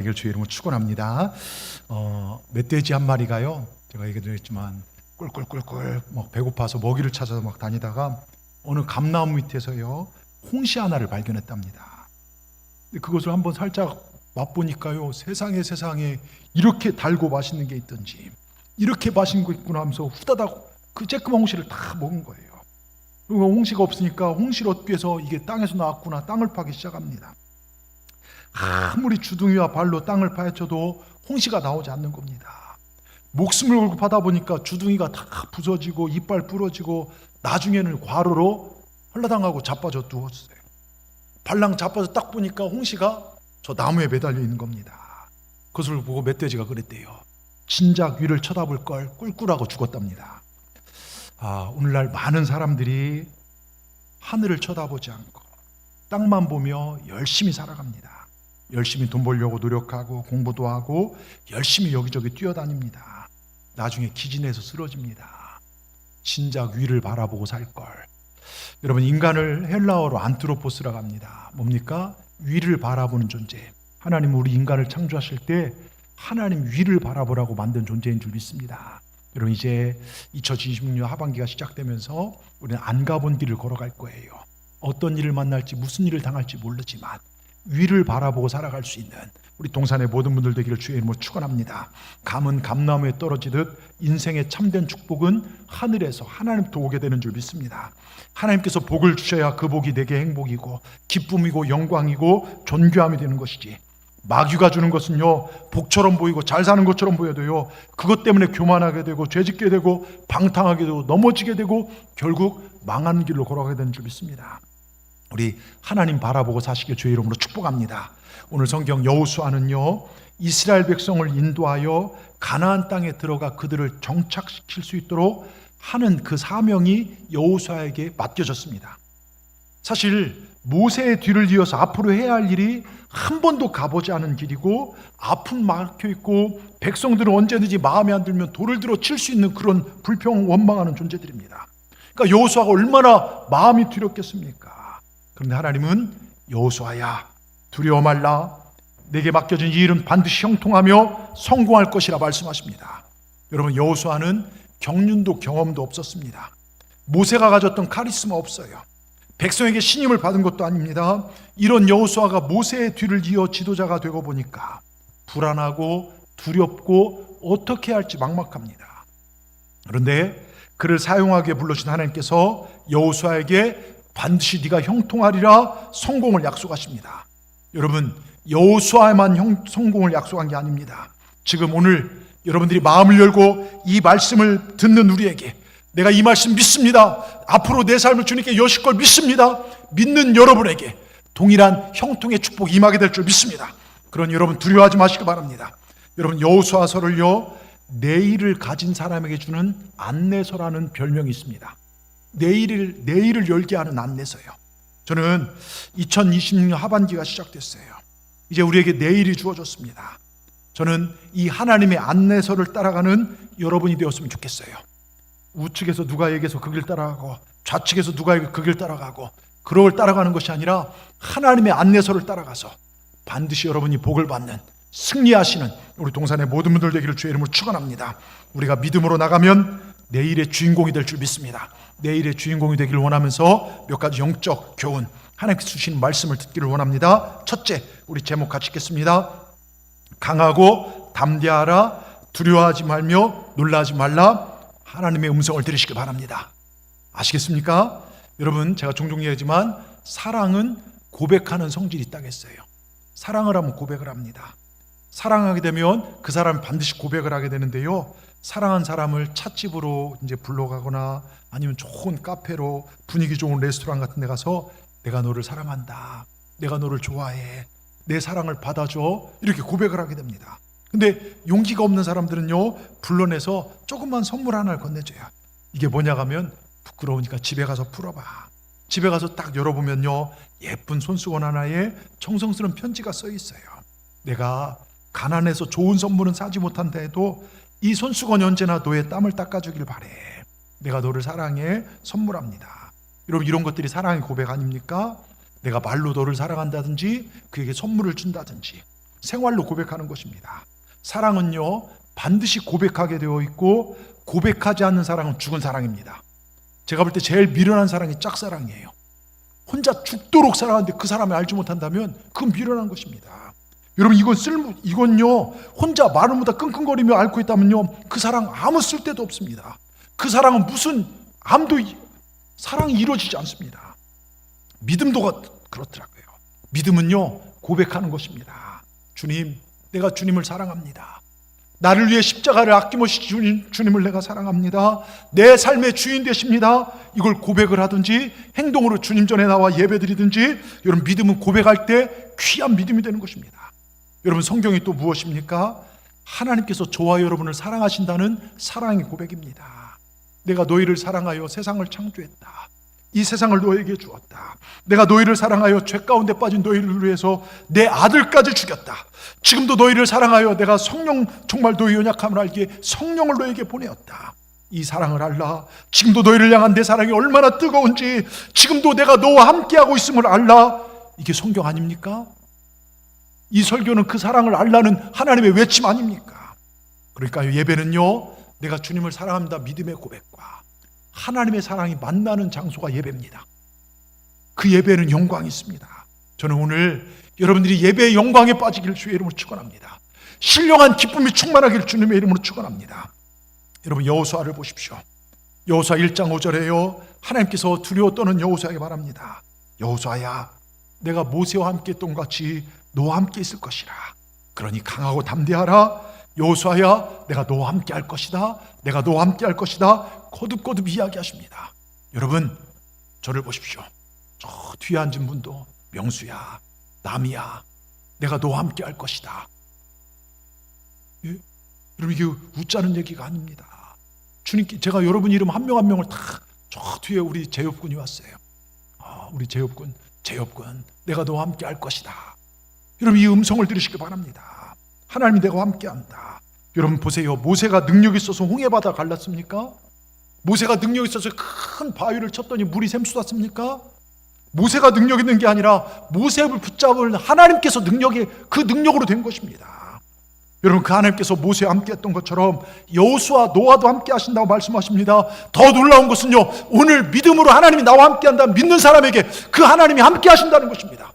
이걸 주의 이름으로 축원합니다. 멧돼지 한 마리가요, 제가 얘기도 했지만 꿀꿀꿀꿀 막 배고파서 먹이를 찾아서 막 다니다가 어느 감나무 밑에서요 홍시 하나를 발견했답니다. 근데 그것을 한번 살짝 맛보니까요, 세상에 이렇게 달고 맛있는 게 있던지, 이렇게 맛있는 거 있구나 하면서 후다닥 그 쬐끄만 홍시를 다 먹은 거예요. 그리고 홍시가 없으니까 홍시를 얻기 위해서 이게 땅에서 나왔구나, 땅을 파기 시작합니다. 아무리 주둥이와 발로 땅을 파헤쳐도 홍시가 나오지 않는 겁니다. 목숨을 걸고 파다 보니까 주둥이가 다 부서지고 이빨 부러지고 나중에는 과로로 헐라당하고 자빠져 누웠어요. 발랑 자빠져 딱 보니까 홍시가 저 나무에 매달려 있는 겁니다. 그것을 보고 멧돼지가 그랬대요. 진작 위를 쳐다볼 걸 꿀꿀하고 죽었답니다. 오늘날 많은 사람들이 하늘을 쳐다보지 않고 땅만 보며 열심히 살아갑니다. 열심히 돈 벌려고 노력하고 공부도 하고 열심히 여기저기 뛰어다닙니다. 나중에 기진해서 쓰러집니다. 진작 위를 바라보고 살걸. 여러분, 인간을 헬라어로 안트로포스라고 합니다. 뭡니까? 위를 바라보는 존재. 하나님은 우리 인간을 창조하실 때 하나님 위를 바라보라고 만든 존재인 줄 믿습니다. 여러분, 이제 2026년 하반기가 시작되면서 우리는 안 가본 길을 걸어갈 거예요. 어떤 일을 만날지 무슨 일을 당할지 모르지만 위를 바라보고 살아갈 수 있는 우리 동산의 모든 분들 되기를 주의 이름으로 축원합니다. 감은 감나무에 떨어지듯 인생의 참된 축복은 하늘에서 하나님부터 오게 되는 줄 믿습니다. 하나님께서 복을 주셔야 그 복이 내게 행복이고 기쁨이고 영광이고 존귀함이 되는 것이지, 마귀가 주는 것은요 복처럼 보이고 잘 사는 것처럼 보여도요 그것 때문에 교만하게 되고 죄짓게 되고 방탕하게 되고 넘어지게 되고 결국 망하는 길로 걸어가게 되는 줄 믿습니다. 우리 하나님 바라보고 사시길 주의 이름으로 축복합니다. 오늘 성경 여호수아는요 이스라엘 백성을 인도하여 가나안 땅에 들어가 그들을 정착시킬 수 있도록 하는 그 사명이 여호수아에게 맡겨졌습니다. 사실 모세의 뒤를 이어서 앞으로 해야 할 일이 한 번도 가보지 않은 길이고 앞은 막혀있고 백성들은 언제든지 마음에 안 들면 돌을 들어 칠 수 있는 그런 불평 원망하는 존재들입니다. 그러니까 여호수아가 얼마나 마음이 두렵겠습니까? 그런데 하나님은 여호수아야 두려워 말라, 내게 맡겨진 이 일은 반드시 형통하며 성공할 것이라 말씀하십니다. 여러분, 여호수아는 경륜도 경험도 없었습니다. 모세가 가졌던 카리스마 없어요. 백성에게 신임을 받은 것도 아닙니다. 이런 여호수아가 모세의 뒤를 이어 지도자가 되고 보니까 불안하고 두렵고 어떻게 할지 막막합니다. 그런데 그를 사용하기에 불러주신 하나님께서 여호수아에게 반드시 네가 형통하리라 성공을 약속하십니다. 여러분, 여호수아에만 성공을 약속한 게 아닙니다. 지금 오늘 여러분들이 마음을 열고 이 말씀을 듣는 우리에게, 내가 이 말씀 믿습니다, 앞으로 내 삶을 주님께 여실 걸 믿습니다, 믿는 여러분에게 동일한 형통의 축복이 임하게 될 줄 믿습니다. 그러니 여러분 두려워하지 마시기 바랍니다. 여러분, 여호수아서를요 내일을 가진 사람에게 주는 안내서라는 별명이 있습니다. 내일을 열게 하는 안내서요. 저는 2026년 하반기가 시작됐어요. 이제 우리에게 내일이 주어졌습니다. 저는 이 하나님의 안내서를 따라가는 여러분이 되었으면 좋겠어요. 우측에서 누가 얘기해서 그 길 따라가고 좌측에서 누가 얘기해서 그 길 따라가고 그걸 따라가는 것이 아니라 하나님의 안내서를 따라가서 반드시 여러분이 복을 받는, 승리하시는 우리 동산의 모든 분들 되기를 주의 이름으로 축원합니다. 우리가 믿음으로 나가면 내일의 주인공이 될 줄 믿습니다. 내일의 주인공이 되기를 원하면서 몇 가지 영적 교훈, 하나님께서 주신 말씀을 듣기를 원합니다. 첫째, 우리 제목 같이 읽겠습니다. 강하고 담대하라, 두려워하지 말며 놀라지 말라. 하나님의 음성을 들으시기 바랍니다. 아시겠습니까? 여러분, 제가 종종 얘기하지만 사랑은 고백하는 성질이 있다고 했어요. 사랑을 하면 고백을 합니다. 사랑하게 되면 그 사람이 반드시 고백을 하게 되는데요, 사랑한 사람을 찻집으로 이제 불러가거나 아니면 좋은 카페로 분위기 좋은 레스토랑 같은 데 가서 내가 너를 사랑한다, 내가 너를 좋아해, 내 사랑을 받아줘, 이렇게 고백을 하게 됩니다. 근데 용기가 없는 사람들은요 불러내서 조그만 선물 하나를 건네줘요. 이게 뭐냐 하면 부끄러우니까 집에 가서 풀어봐. 집에 가서 딱 열어보면요 예쁜 손수건 하나에 정성스러운 편지가 써 있어요. 내가 가난해서 좋은 선물은 사지 못한다 해도 이 손수건이 언제나 너의 땀을 닦아주길 바래. 내가 너를 사랑해, 선물합니다. 여러분, 이런 것들이 사랑의 고백 아닙니까? 내가 말로 너를 사랑한다든지 그에게 선물을 준다든지 생활로 고백하는 것입니다. 사랑은요, 반드시 고백하게 되어 있고 고백하지 않는 사랑은 죽은 사랑입니다. 제가 볼 때 제일 미련한 사랑이 짝사랑이에요. 혼자 죽도록 사랑하는데 그 사람을 알지 못한다면 그건 미련한 것입니다. 여러분, 이건요, 혼자 말을 못하 끙끙거리며 앓고 있다면요, 그 사랑 아무 쓸데도 없습니다. 그 사랑은 아무도 사랑이 이루어지지 않습니다. 믿음도 그렇더라고요. 믿음은요, 고백하는 것입니다. 주님, 내가 주님을 사랑합니다. 나를 위해 십자가를 아낌없이 주님을 내가 사랑합니다. 내 삶의 주인 되십니다. 이걸 고백을 하든지 행동으로 주님 전에 나와 예배드리든지, 여러분, 믿음은 고백할 때 귀한 믿음이 되는 것입니다. 여러분, 성경이 또 무엇입니까? 하나님께서 저와 여러분을 사랑하신다는 사랑의 고백입니다. 내가 너희를 사랑하여 세상을 창조했다. 이 세상을 너에게 주었다. 내가 너희를 사랑하여 죄 가운데 빠진 너희를 위해서 내 아들까지 죽였다. 지금도 너희를 사랑하여 내가 성령, 정말 너희 연약함을 알기에 성령을 너에게 보내었다. 이 사랑을 알라. 지금도 너희를 향한 내 사랑이 얼마나 뜨거운지, 지금도 내가 너와 함께하고 있음을 알라. 이게 성경 아닙니까? 이 설교는 그 사랑을 알라는 하나님의 외침 아닙니까? 그러니까 예배는요, 내가 주님을 사랑합니다 믿음의 고백과 하나님의 사랑이 만나는 장소가 예배입니다. 그 예배는 영광이 있습니다. 저는 오늘 여러분들이 예배의 영광에 빠지기를 주의 이름으로 축원합니다. 신령한 기쁨이 충만하기를 주님의 이름으로 축원합니다. 여러분, 여호수아를 보십시오. 여호수아 1장 5절에요, 하나님께서 두려워 떠는 여호수아에게 말합니다. 여호수아야, 내가 모세와 함께 했던 것 같이 너와 함께 있을 것이라. 그러니 강하고 담대하라. 여호수아야, 내가 너와 함께 할 것이다. 내가 너와 함께 할 것이다. 거듭거듭 이야기하십니다. 여러분, 저를 보십시오. 저 뒤에 앉은 분도 명수야, 남이야, 내가 너와 함께 할 것이다. 예? 여러분, 이게 웃자는 얘기가 아닙니다. 주님께 제가 여러분 이름 한 명 한 명을 다 저 뒤에 우리 제협군이 왔어요. 우리 제협군, 내가 너와 함께 할 것이다. 여러분, 이 음성을 들으시기 바랍니다. 하나님이 내가 함께한다. 여러분 보세요. 모세가 능력이 있어서 홍해바다 갈랐습니까? 모세가 능력이 있어서 큰 바위를 쳤더니 물이 샘솟았습니까? 모세가 능력 있는 게 아니라 모세를 붙잡을 하나님께서 그 능력으로 된 것입니다. 여러분, 그 하나님께서 모세와 함께 했던 것처럼 여호수아, 노아도 함께 하신다고 말씀하십니다. 더 놀라운 것은요, 오늘 믿음으로 하나님이 나와 함께 한다 믿는 사람에게 그 하나님이 함께 하신다는 것입니다.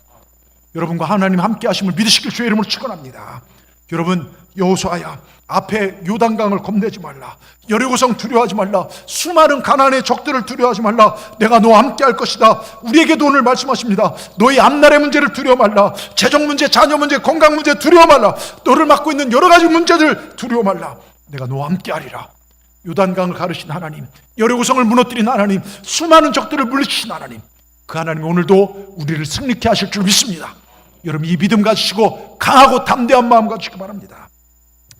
여러분과 하나님 함께 하심을 믿으시길 주의 이름으로 축원합니다. 여러분, 여호수아야, 앞에 요단강을 겁내지 말라. 여리고성 두려워하지 말라. 수많은 가나안의 적들을 두려워하지 말라. 내가 너와 함께 할 것이다. 우리에게도 오늘 말씀하십니다. 너희 앞날의 문제를 두려워 말라. 재정 문제, 자녀 문제, 건강 문제 두려워 말라. 너를 맡고 있는 여러 가지 문제들 두려워 말라. 내가 너와 함께 하리라. 요단강을 가르신 하나님, 여리고성을 무너뜨린 하나님, 수많은 적들을 물리치신 하나님, 그 하나님이 오늘도 우리를 승리케 하실 줄 믿습니다. 여러분, 이 믿음 가지시고 강하고 담대한 마음 가지시기 바랍니다.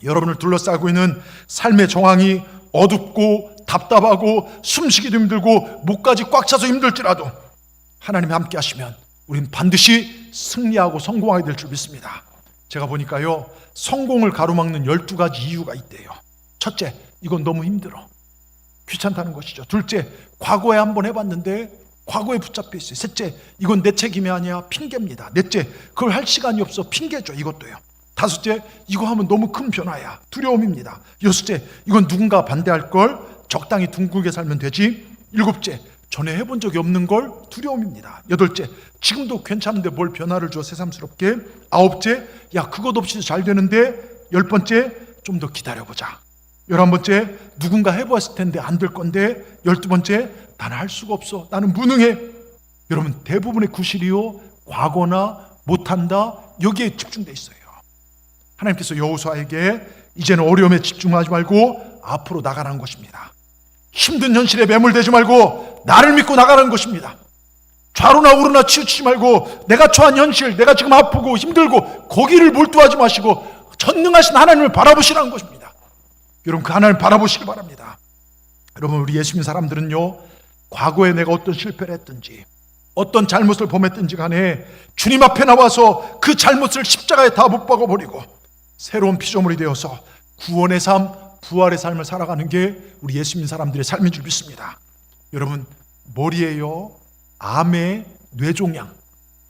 여러분을 둘러싸고 있는 삶의 정황이 어둡고 답답하고 숨쉬기도 힘들고 목까지 꽉 차서 힘들지라도 하나님이 함께 하시면 우리는 반드시 승리하고 성공하게 될 줄 믿습니다. 제가 보니까요, 성공을 가로막는 12가지 이유가 있대요. 첫째, 이건 너무 힘들어, 귀찮다는 것이죠. 둘째, 과거에 한번 해봤는데 과거에 붙잡혀 있어요. 셋째, 이건 내 책임이 아니야, 핑계입니다. 넷째, 그걸 할 시간이 없어, 핑계죠. 이것도요. 다섯째, 이거 하면 너무 큰 변화야, 두려움입니다. 여섯째, 이건 누군가 반대할 걸, 적당히 둥글게 살면 되지. 일곱째, 전에 해본 적이 없는 걸, 두려움입니다. 여덟째, 지금도 괜찮은데 뭘 변화를 줘, 새삼스럽게. 아홉째, 야, 그것 없이도 잘 되는데. 열 번째, 좀 더 기다려보자. 11번째, 누군가 해보았을 텐데 안 될 건데. 12번째, 나는 할 수가 없어, 나는 무능해. 여러분, 대부분의 구실이요, 과거나 못한다, 여기에 집중돼 있어요. 하나님께서 여호수아에게 이제는 어려움에 집중하지 말고 앞으로 나가라는 것입니다. 힘든 현실에 매몰되지 말고 나를 믿고 나가라는 것입니다. 좌로나 우로나 치우치지 말고 내가 처한 현실, 내가 지금 아프고 힘들고 거기를 몰두하지 마시고 전능하신 하나님을 바라보시라는 것입니다. 여러분, 그 하나님을 바라보시기 바랍니다. 여러분, 우리 예수 믿는 사람들은요, 과거에 내가 어떤 실패를 했든지 어떤 잘못을 범했든지 간에 주님 앞에 나와서 그 잘못을 십자가에 다 못 박아버리고 새로운 피조물이 되어서 구원의 삶, 부활의 삶을 살아가는 게 우리 예수 믿는 사람들의 삶인 줄 믿습니다. 여러분, 머리에요, 암의 뇌종양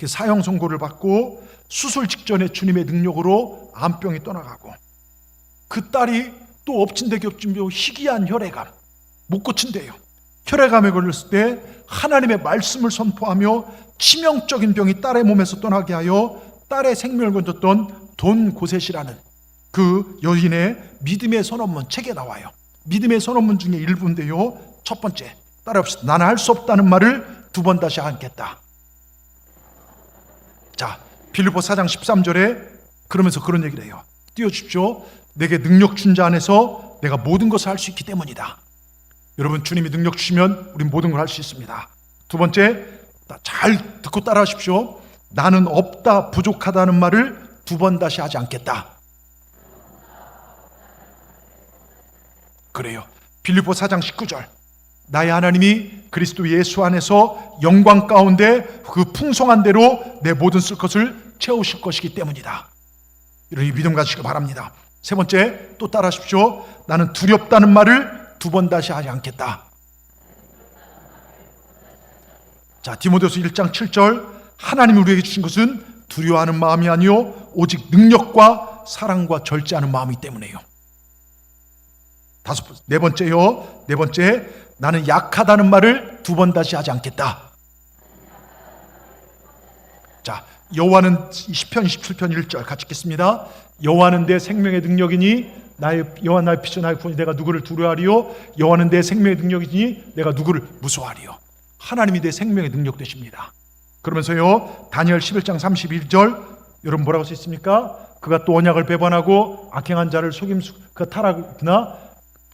사형 선고를 받고 수술 직전에 주님의 능력으로 암병이 떠나가고, 그 딸이 또 엎친 데 겹친 병, 희귀한 혈액암, 못 고친대요. 혈액암에 걸렸을 때 하나님의 말씀을 선포하며 치명적인 병이 딸의 몸에서 떠나게 하여 딸의 생명을 건졌던 돈 고셋이라는 그 여인의 믿음의 선언문 책에 나와요. 믿음의 선언문 중에 일부인데요. 첫 번째, 따라합시다. 나는 할 수 없다는 말을 두 번 다시 하겠다. 자, 빌립보 4장 13절에 그러면서 그런 얘기를 해요. 띄워주십시오. 내게 능력 준 자 안에서 내가 모든 것을 할 수 있기 때문이다. 여러분, 주님이 능력 주시면 우린 모든 걸 할 수 있습니다. 두 번째, 잘 듣고 따라하십시오. 나는 없다, 부족하다는 말을 두 번 다시 하지 않겠다. 그래요. 빌립보 4장 19절. 나의 하나님이 그리스도 예수 안에서 영광 가운데 그 풍성한 대로 내 모든 쓸 것을 채우실 것이기 때문이다. 이런 믿음 가지시기 바랍니다. 세 번째, 또 따라하십시오. 나는 두렵다는 말을 두 번 다시 하지 않겠다. 자, 디모데후서 1장 7절. 하나님이 우리에게 주신 것은 두려워하는 마음이 아니요 오직 능력과 사랑과 절제하는 마음이기 때문에요. 네 번째요. 네 번째, 나는 약하다는 말을 두 번 다시 하지 않겠다. 자, 여호와는 시편 27편 1절 같이 읽겠습니다. 여호와는 내 생명의 능력이니 여호와 나의 피조 나의 구원이 내가 누구를 두려워하리요. 여호와는 내 생명의 능력이니 내가 누구를 무서워하리요. 하나님이 내 생명의 능력 되십니다. 그러면서요, 다니엘 11장 31절 여러분 뭐라고 써 있습니까? 그가 또 언약을 배반하고 악행한 자를 그 타락이나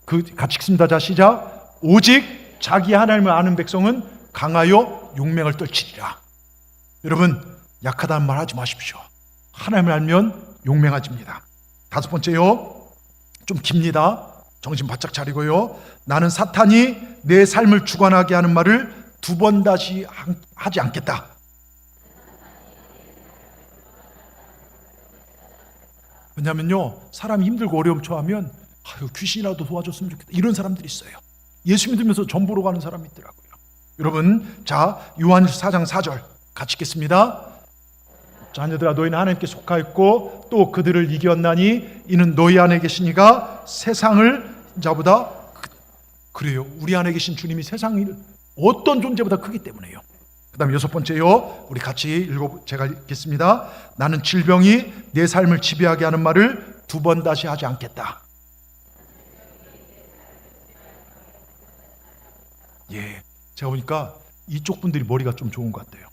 그 같이 읽습니다. 자, 시작. 오직 자기 하나님을 아는 백성은 강하여 용맹을 떨치리라. 여러분, 약하다는 말 하지 마십시오. 하나님을 알면 용맹해집니다. 다섯 번째요, 좀 깁니다. 정신 바짝 차리고요. 나는 사탄이 내 삶을 주관하게 하는 말을 두 번 다시 하지 않겠다. 왜냐하면요, 사람이 힘들고 어려움 처하면 귀신이라도 도와줬으면 좋겠다, 이런 사람들이 있어요. 예수 믿으면서 전 보러 가는 사람이 있더라고요. 여러분, 자, 요한일서 4장 4절 같이 읽겠습니다. 자녀들아, 너희는 하나님께 속하였고 또 그들을 이겼나니 이는 너희 안에 계시니가 세상을 자보다 그래요. 우리 안에 계신 주님이 세상을 어떤 존재보다 크기 때문에요. 그 다음에 여섯 번째요, 우리 같이 제가 읽겠습니다. 나는 질병이 내 삶을 지배하게 하는 말을 두 번 다시 하지 않겠다. 예, 제가 보니까 이쪽 분들이 머리가 좀 좋은 것 같아요.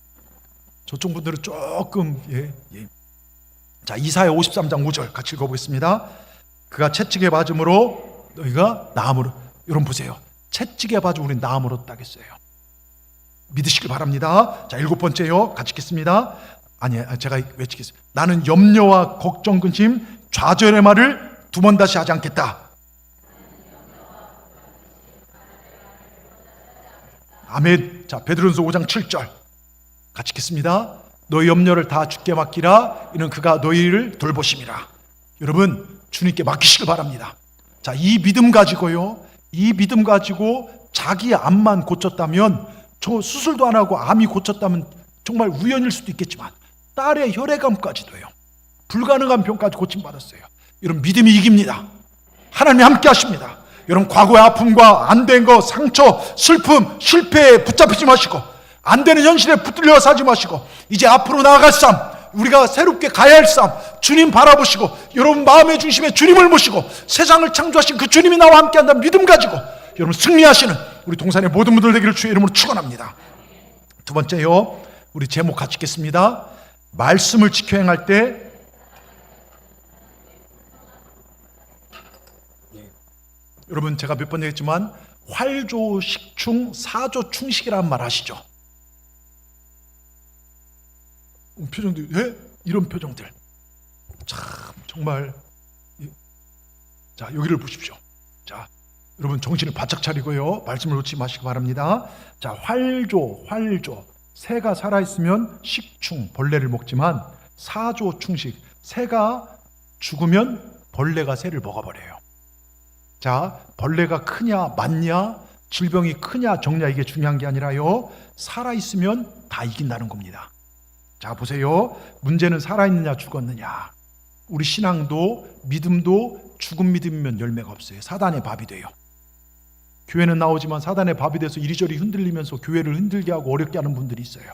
저쪽 분들은 조금 자, 이사야 53장 5절 같이 읽어보겠습니다. 그가 채찍에 맞음으로 너희가 나음으로. 여러분 보세요. 채찍에 맞으면 우리는 나음을 얻다겠어요. 믿으시길 바랍니다. 자, 일곱 번째요, 같이 읽겠습니다. 제가 외치겠습니다. 나는 염려와 걱정, 근심, 좌절의 말을 두 번 다시 하지 않겠다. 아멘. 자, 베드로전서 5장 7절 같이 읽겠습니다. 너희 염려를 다 주께 맡기라. 이는 그가 너희를 돌보심이라. 여러분, 주님께 맡기시길 바랍니다. 자, 이 믿음 가지고요, 이 믿음 가지고 자기 암만 고쳤다면, 저 수술도 안 하고 암이 고쳤다면 정말 우연일 수도 있겠지만 딸의 혈액암까지도요, 불가능한 병까지 고침받았어요. 여러분, 믿음이 이깁니다. 하나님이 함께 하십니다. 여러분, 과거의 아픔과 안 된 거, 상처, 슬픔, 실패에 붙잡히지 마시고, 안 되는 현실에 붙들려 사지 마시고, 이제 앞으로 나아갈 삶, 우리가 새롭게 가야 할 삶, 주님 바라보시고, 여러분 마음의 중심에 주님을 모시고, 세상을 창조하신 그 주님이 나와 함께 한다는 믿음 가지고 여러분 승리하시는 우리 동산의 모든 분들 되기를 주의 이름으로 축원합니다. 두 번째요, 우리 제목 같이 읽겠습니다. 말씀을 지켜 행할 때 여러분, 제가 몇 번 얘기했지만 활조식충 사조충식이라는 말 아시죠? 표정들, 예? 이런 표정들 참 정말. 자, 여기를 보십시오. 자, 여러분 정신을 바짝 차리고요, 말씀을 놓지 마시기 바랍니다. 자, 활조, 새가 살아있으면 식충, 벌레를 먹지만 사조충식, 새가 죽으면 벌레가 새를 먹어버려요. 자, 벌레가 크냐 많냐, 질병이 크냐 적냐, 이게 중요한 게 아니라요, 살아있으면 다 이긴다는 겁니다. 자, 보세요. 문제는 살아있느냐 죽었느냐. 우리 신앙도 믿음도 죽은 믿음이면 열매가 없어요. 사단의 밥이 돼요. 교회는 나오지만 사단의 밥이 돼서 이리저리 흔들리면서 교회를 흔들게 하고 어렵게 하는 분들이 있어요.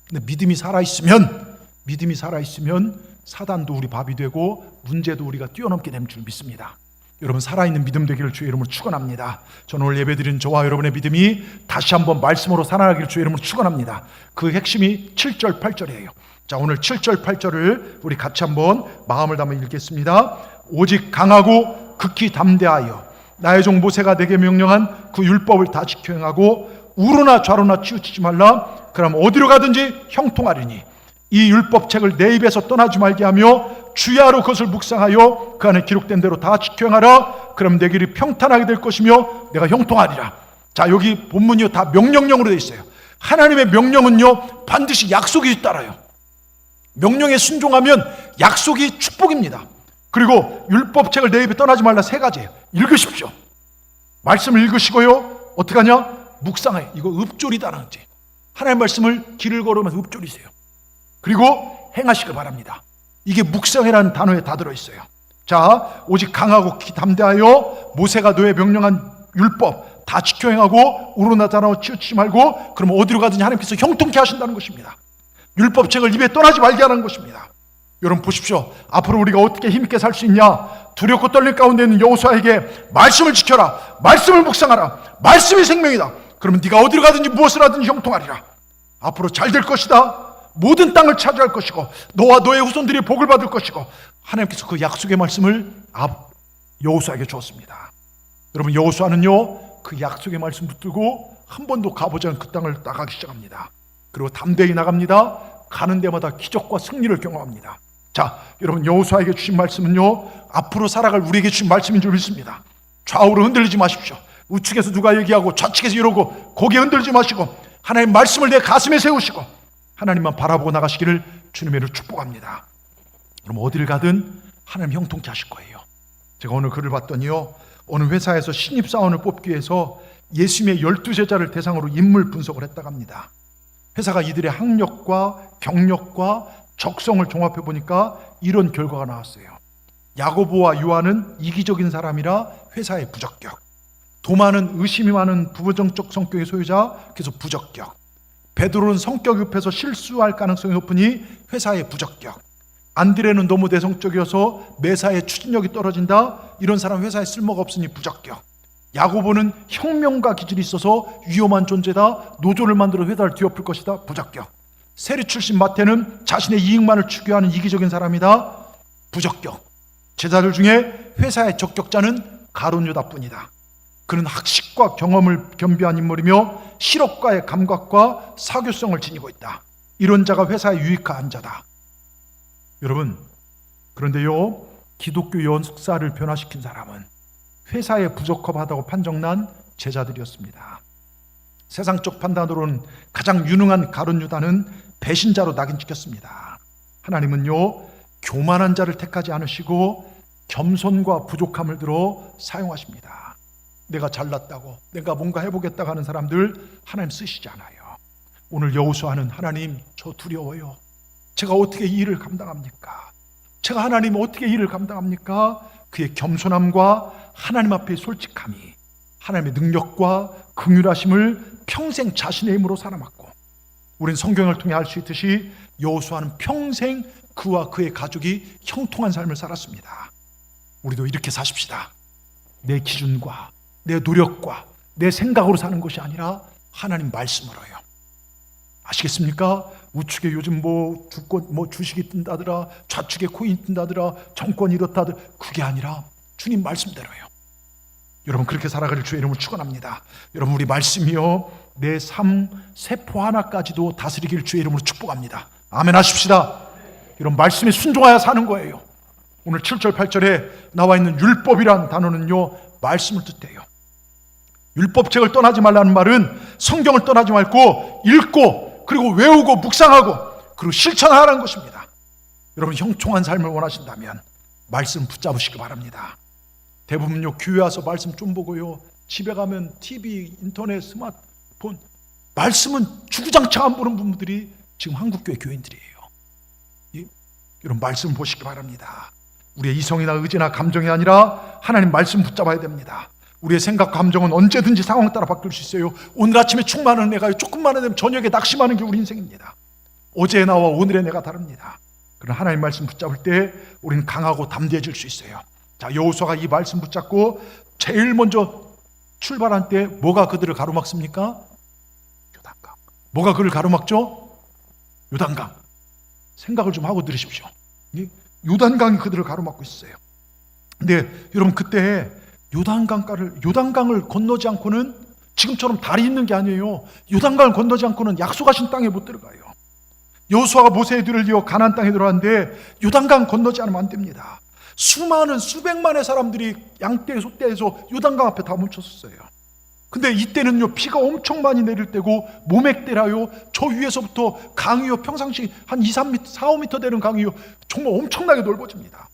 근데 믿음이 살아있으면 사단도 우리 밥이 되고 문제도 우리가 뛰어넘게 될 줄 믿습니다. 여러분, 살아있는 믿음 되기를 주의 이름으로 축원합니다. 저는 오늘 예배드린 저와 여러분의 믿음이 다시 한번 말씀으로 살아나기를 주의 이름으로 축원합니다. 그 핵심이 7절 8절이에요. 자, 오늘 7절 8절을 우리 같이 한번 마음을 담아 읽겠습니다. 오직 강하고 극히 담대하여 나의 종 모세가 내게 명령한 그 율법을 다 지켜 행하고 우로나 좌로나 치우치지 말라. 그럼 어디로 가든지 형통하리니 이 율법책을 내 입에서 떠나지 말게 하며 주야로 그것을 묵상하여 그 안에 기록된 대로 다 지켜 행하라. 그럼 내 길이 평탄하게 될 것이며 내가 형통하리라. 자, 여기 본문이요 다 명령형으로 되어 있어요. 하나님의 명령은요 반드시 약속이 뒤따라요. 명령에 순종하면 약속이 축복입니다. 그리고 율법책을 내 입에 떠나지 말라. 세 가지예요. 읽으십시오. 말씀을 읽으시고요, 어떻게 하냐? 묵상해. 이거 읍조리다라는 거지. 하나님의 말씀을 길을 걸으면서 읍조리세요. 그리고 행하시길 바랍니다. 이게 묵상이라는 단어에 다 들어있어요. 자, 오직 강하고 담대하여 모세가 너의 명령한 율법 다 지켜 행하고 우로나자나 치우치지 말고, 그럼 어디로 가든지 하나님께서 형통케 하신다는 것입니다. 율법책을 입에 떠나지 말게 하는 것입니다. 여러분 보십시오. 앞으로 우리가 어떻게 힘있게 살 수 있냐? 두렵고 떨림 가운데 있는 여호수아에게 말씀을 지켜라, 말씀을 묵상하라, 말씀이 생명이다. 그러면 네가 어디로 가든지 무엇을 하든지 형통하리라. 앞으로 잘 될 것이다. 모든 땅을 차지할 것이고 너와 너의 후손들이 복을 받을 것이고, 하나님께서 그 약속의 말씀을 여호수아에게 주었습니다. 여러분, 여호수아는요 그 약속의 말씀 붙들고 한 번도 가보지 않은 그 땅을 나가기 시작합니다. 그리고 담대히 나갑니다. 가는 데마다 기적과 승리를 경험합니다. 자, 여러분, 여호수아에게 주신 말씀은요 앞으로 살아갈 우리에게 주신 말씀인 줄 믿습니다. 좌우로 흔들리지 마십시오. 우측에서 누가 얘기하고 좌측에서 이러고 고개 흔들지 마시고 하나님 말씀을 내 가슴에 세우시고 하나님만 바라보고 나가시기를 주님의 이름으로 축복합니다. 그럼 어디를 가든 하나님 형통케 하실 거예요. 제가 오늘 글을 봤더니요, 어느 회사에서 신입사원을 뽑기 위해서 예수님의 12제자를 대상으로 인물 분석을 했다고 합니다. 회사가 이들의 학력과 경력과 적성을 종합해 보니까 이런 결과가 나왔어요. 야고보와 요한은 이기적인 사람이라 회사의 부적격, 도마는 의심이 많은 부정적 성격의 소유자, 그래서 부적격, 베드로는 성격이 급해서 실수할 가능성이 높으니 회사의 부적격, 안드레는 너무 내성적이어서 매사에 추진력이 떨어진다, 이런 사람 회사에 쓸모가 없으니 부적격, 야고보는 혁명가 기질이 있어서 위험한 존재다, 노조를 만들어 회사를 뒤엎을 것이다, 부적격, 세리 출신 마태는 자신의 이익만을 추구하는 이기적인 사람이다, 부적격. 제자들 중에 회사의 적격자는 가룟 유다뿐이다. 그는 학식과 경험을 겸비한 인물이며 실업가의 감각과 사교성을 지니고 있다. 이런 자가 회사에 유익한 자다. 여러분, 그런데요, 기독교 연숙사를 변화시킨 사람은 회사에 부적합하다고 판정난 제자들이었습니다. 세상적 판단으로는 가장 유능한 가룟 유다는 배신자로 낙인 찍혔습니다. 하나님은요 교만한 자를 택하지 않으시고 겸손과 부족함을 들어 사용하십니다. 내가 잘났다고, 내가 뭔가 해보겠다고 하는 사람들 하나님 쓰시지 않아요. 오늘 여호수아는 하나님, 저 두려워요. 제가 어떻게 이 일을 감당합니까? 제가 하나님 어떻게 이 일을 감당합니까? 그의 겸손함과 하나님 앞에 솔직함이 하나님의 능력과 긍휼하심을 평생 자신의 힘으로 살아왔고, 우린 성경을 통해 알 수 있듯이 여호수아는 평생 그와 그의 가족이 형통한 삶을 살았습니다. 우리도 이렇게 사십시다. 내 기준과 내 노력과 내 생각으로 사는 것이 아니라 하나님 말씀으로요. 아시겠습니까? 우측에 요즘 주식이 뜬다더라, 좌측에 코인 뜬다더라, 정권이 이렇다더라, 그게 아니라 주님 말씀대로요. 여러분, 그렇게 살아가길 주의 이름으로 축원합니다. 여러분, 우리 말씀이요 내 삶 세포 하나까지도 다스리길 주의 이름으로 축복합니다. 아멘 하십시다. 이런 말씀에 순종하여 사는 거예요. 오늘 7절 8절에 나와 있는 율법이란 단어는요 말씀을 뜻해요. 율법책을 떠나지 말라는 말은 성경을 떠나지 말고 읽고 그리고 외우고 묵상하고 그리고 실천하라는 것입니다. 여러분, 형통한 삶을 원하신다면 말씀 붙잡으시기 바랍니다. 대부분요 교회 와서 말씀 좀 보고요 집에 가면 TV, 인터넷, 스마트폰, 말씀은 주구장창 안 보는 분들이 지금 한국교회 교인들이에요. 이런 말씀 보시기 바랍니다. 우리의 이성이나 의지나 감정이 아니라 하나님 말씀 붙잡아야 됩니다. 우리의 생각, 감정은 언제든지 상황 따라 바뀔 수 있어요. 오늘 아침에 충만한 내가 조금만 되면 저녁에 낙심하는 게 우리 인생입니다. 어제의 나와 오늘의 내가 다릅니다. 그러나 하나님 말씀 붙잡을 때 우리는 강하고 담대해질 수 있어요. 자, 여호수아가 이 말씀 붙잡고 제일 먼저 출발한 때 뭐가 그들을 가로막습니까? 요단강. 뭐가 그를 가로막죠? 요단강. 생각을 좀 하고 들으십시오. 요단강이 그들을 가로막고 있어요. 근데 여러분, 그때 요단강을 건너지 않고는, 지금처럼 다리 있는 게 아니에요. 요단강을 건너지 않고는 약속하신 땅에 못 들어가요. 여호수아가 모세의 뒤를 이어 가나안 땅에 들어갔는데 요단강 건너지 않으면 안 됩니다. 수많은 수백만의 사람들이 양떼 소떼에서 요단강 앞에 다 멈췄었어요. 근데 이때는요, 비가 엄청 많이 내릴 때고 모맥대라요, 저 위에서부터 강이요, 평상시 한 2, 3m, 4, 5m 되는 강이요, 정말 엄청나게 넓어집니다.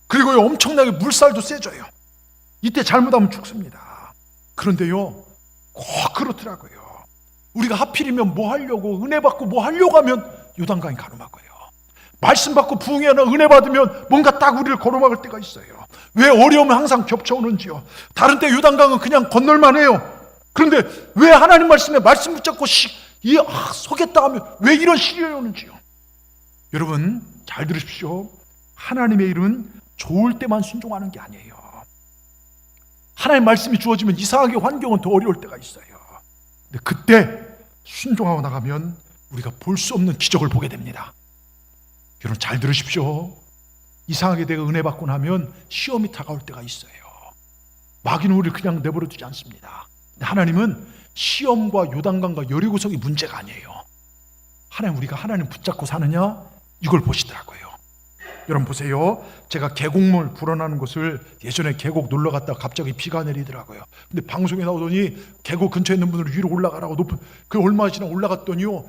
그리고요, 엄청나게 물살도 세져요. 이때 잘못하면 죽습니다. 그런데요, 꼭 그렇더라고요. 우리가 하필이면 뭐 하려고, 은혜 받고 뭐 하려고 하면 요단강이 가로막아요. 말씀 받고 부흥이나 은혜 받으면 뭔가 딱 우리를 가로막을 때가 있어요. 왜 어려움은 항상 겹쳐오는지요. 다른 때 요단강은 그냥 건널만 해요. 그런데 왜 하나님 말씀에 말씀 붙잡고 서겠다 하면 왜 이런 시련이 오는지요. 여러분 잘 들으십시오. 하나님의 일은 좋을 때만 순종하는 게 아니에요. 하나님 말씀이 주어지면 이상하게 환경은 더 어려울 때가 있어요. 근데 그때 순종하고 나가면 우리가 볼 수 없는 기적을 보게 됩니다. 여러분 잘 들으십시오. 이상하게 내가 은혜 받고 나면 시험이 다가올 때가 있어요. 마귀는 우리를 그냥 내버려 두지 않습니다. 근데 하나님은 시험과 요단강과 여리고성이 문제가 아니에요. 우리가 하나님 붙잡고 사느냐, 이걸 보시더라고요. 여러분 보세요. 제가 계곡물 불어나는 곳을 예전에 계곡 놀러 갔다가 갑자기 비가 내리더라고요. 근데 방송에 나오더니 계곡 근처에 있는 분들 위로 올라가라고 그 얼마 지나 올라갔더니요,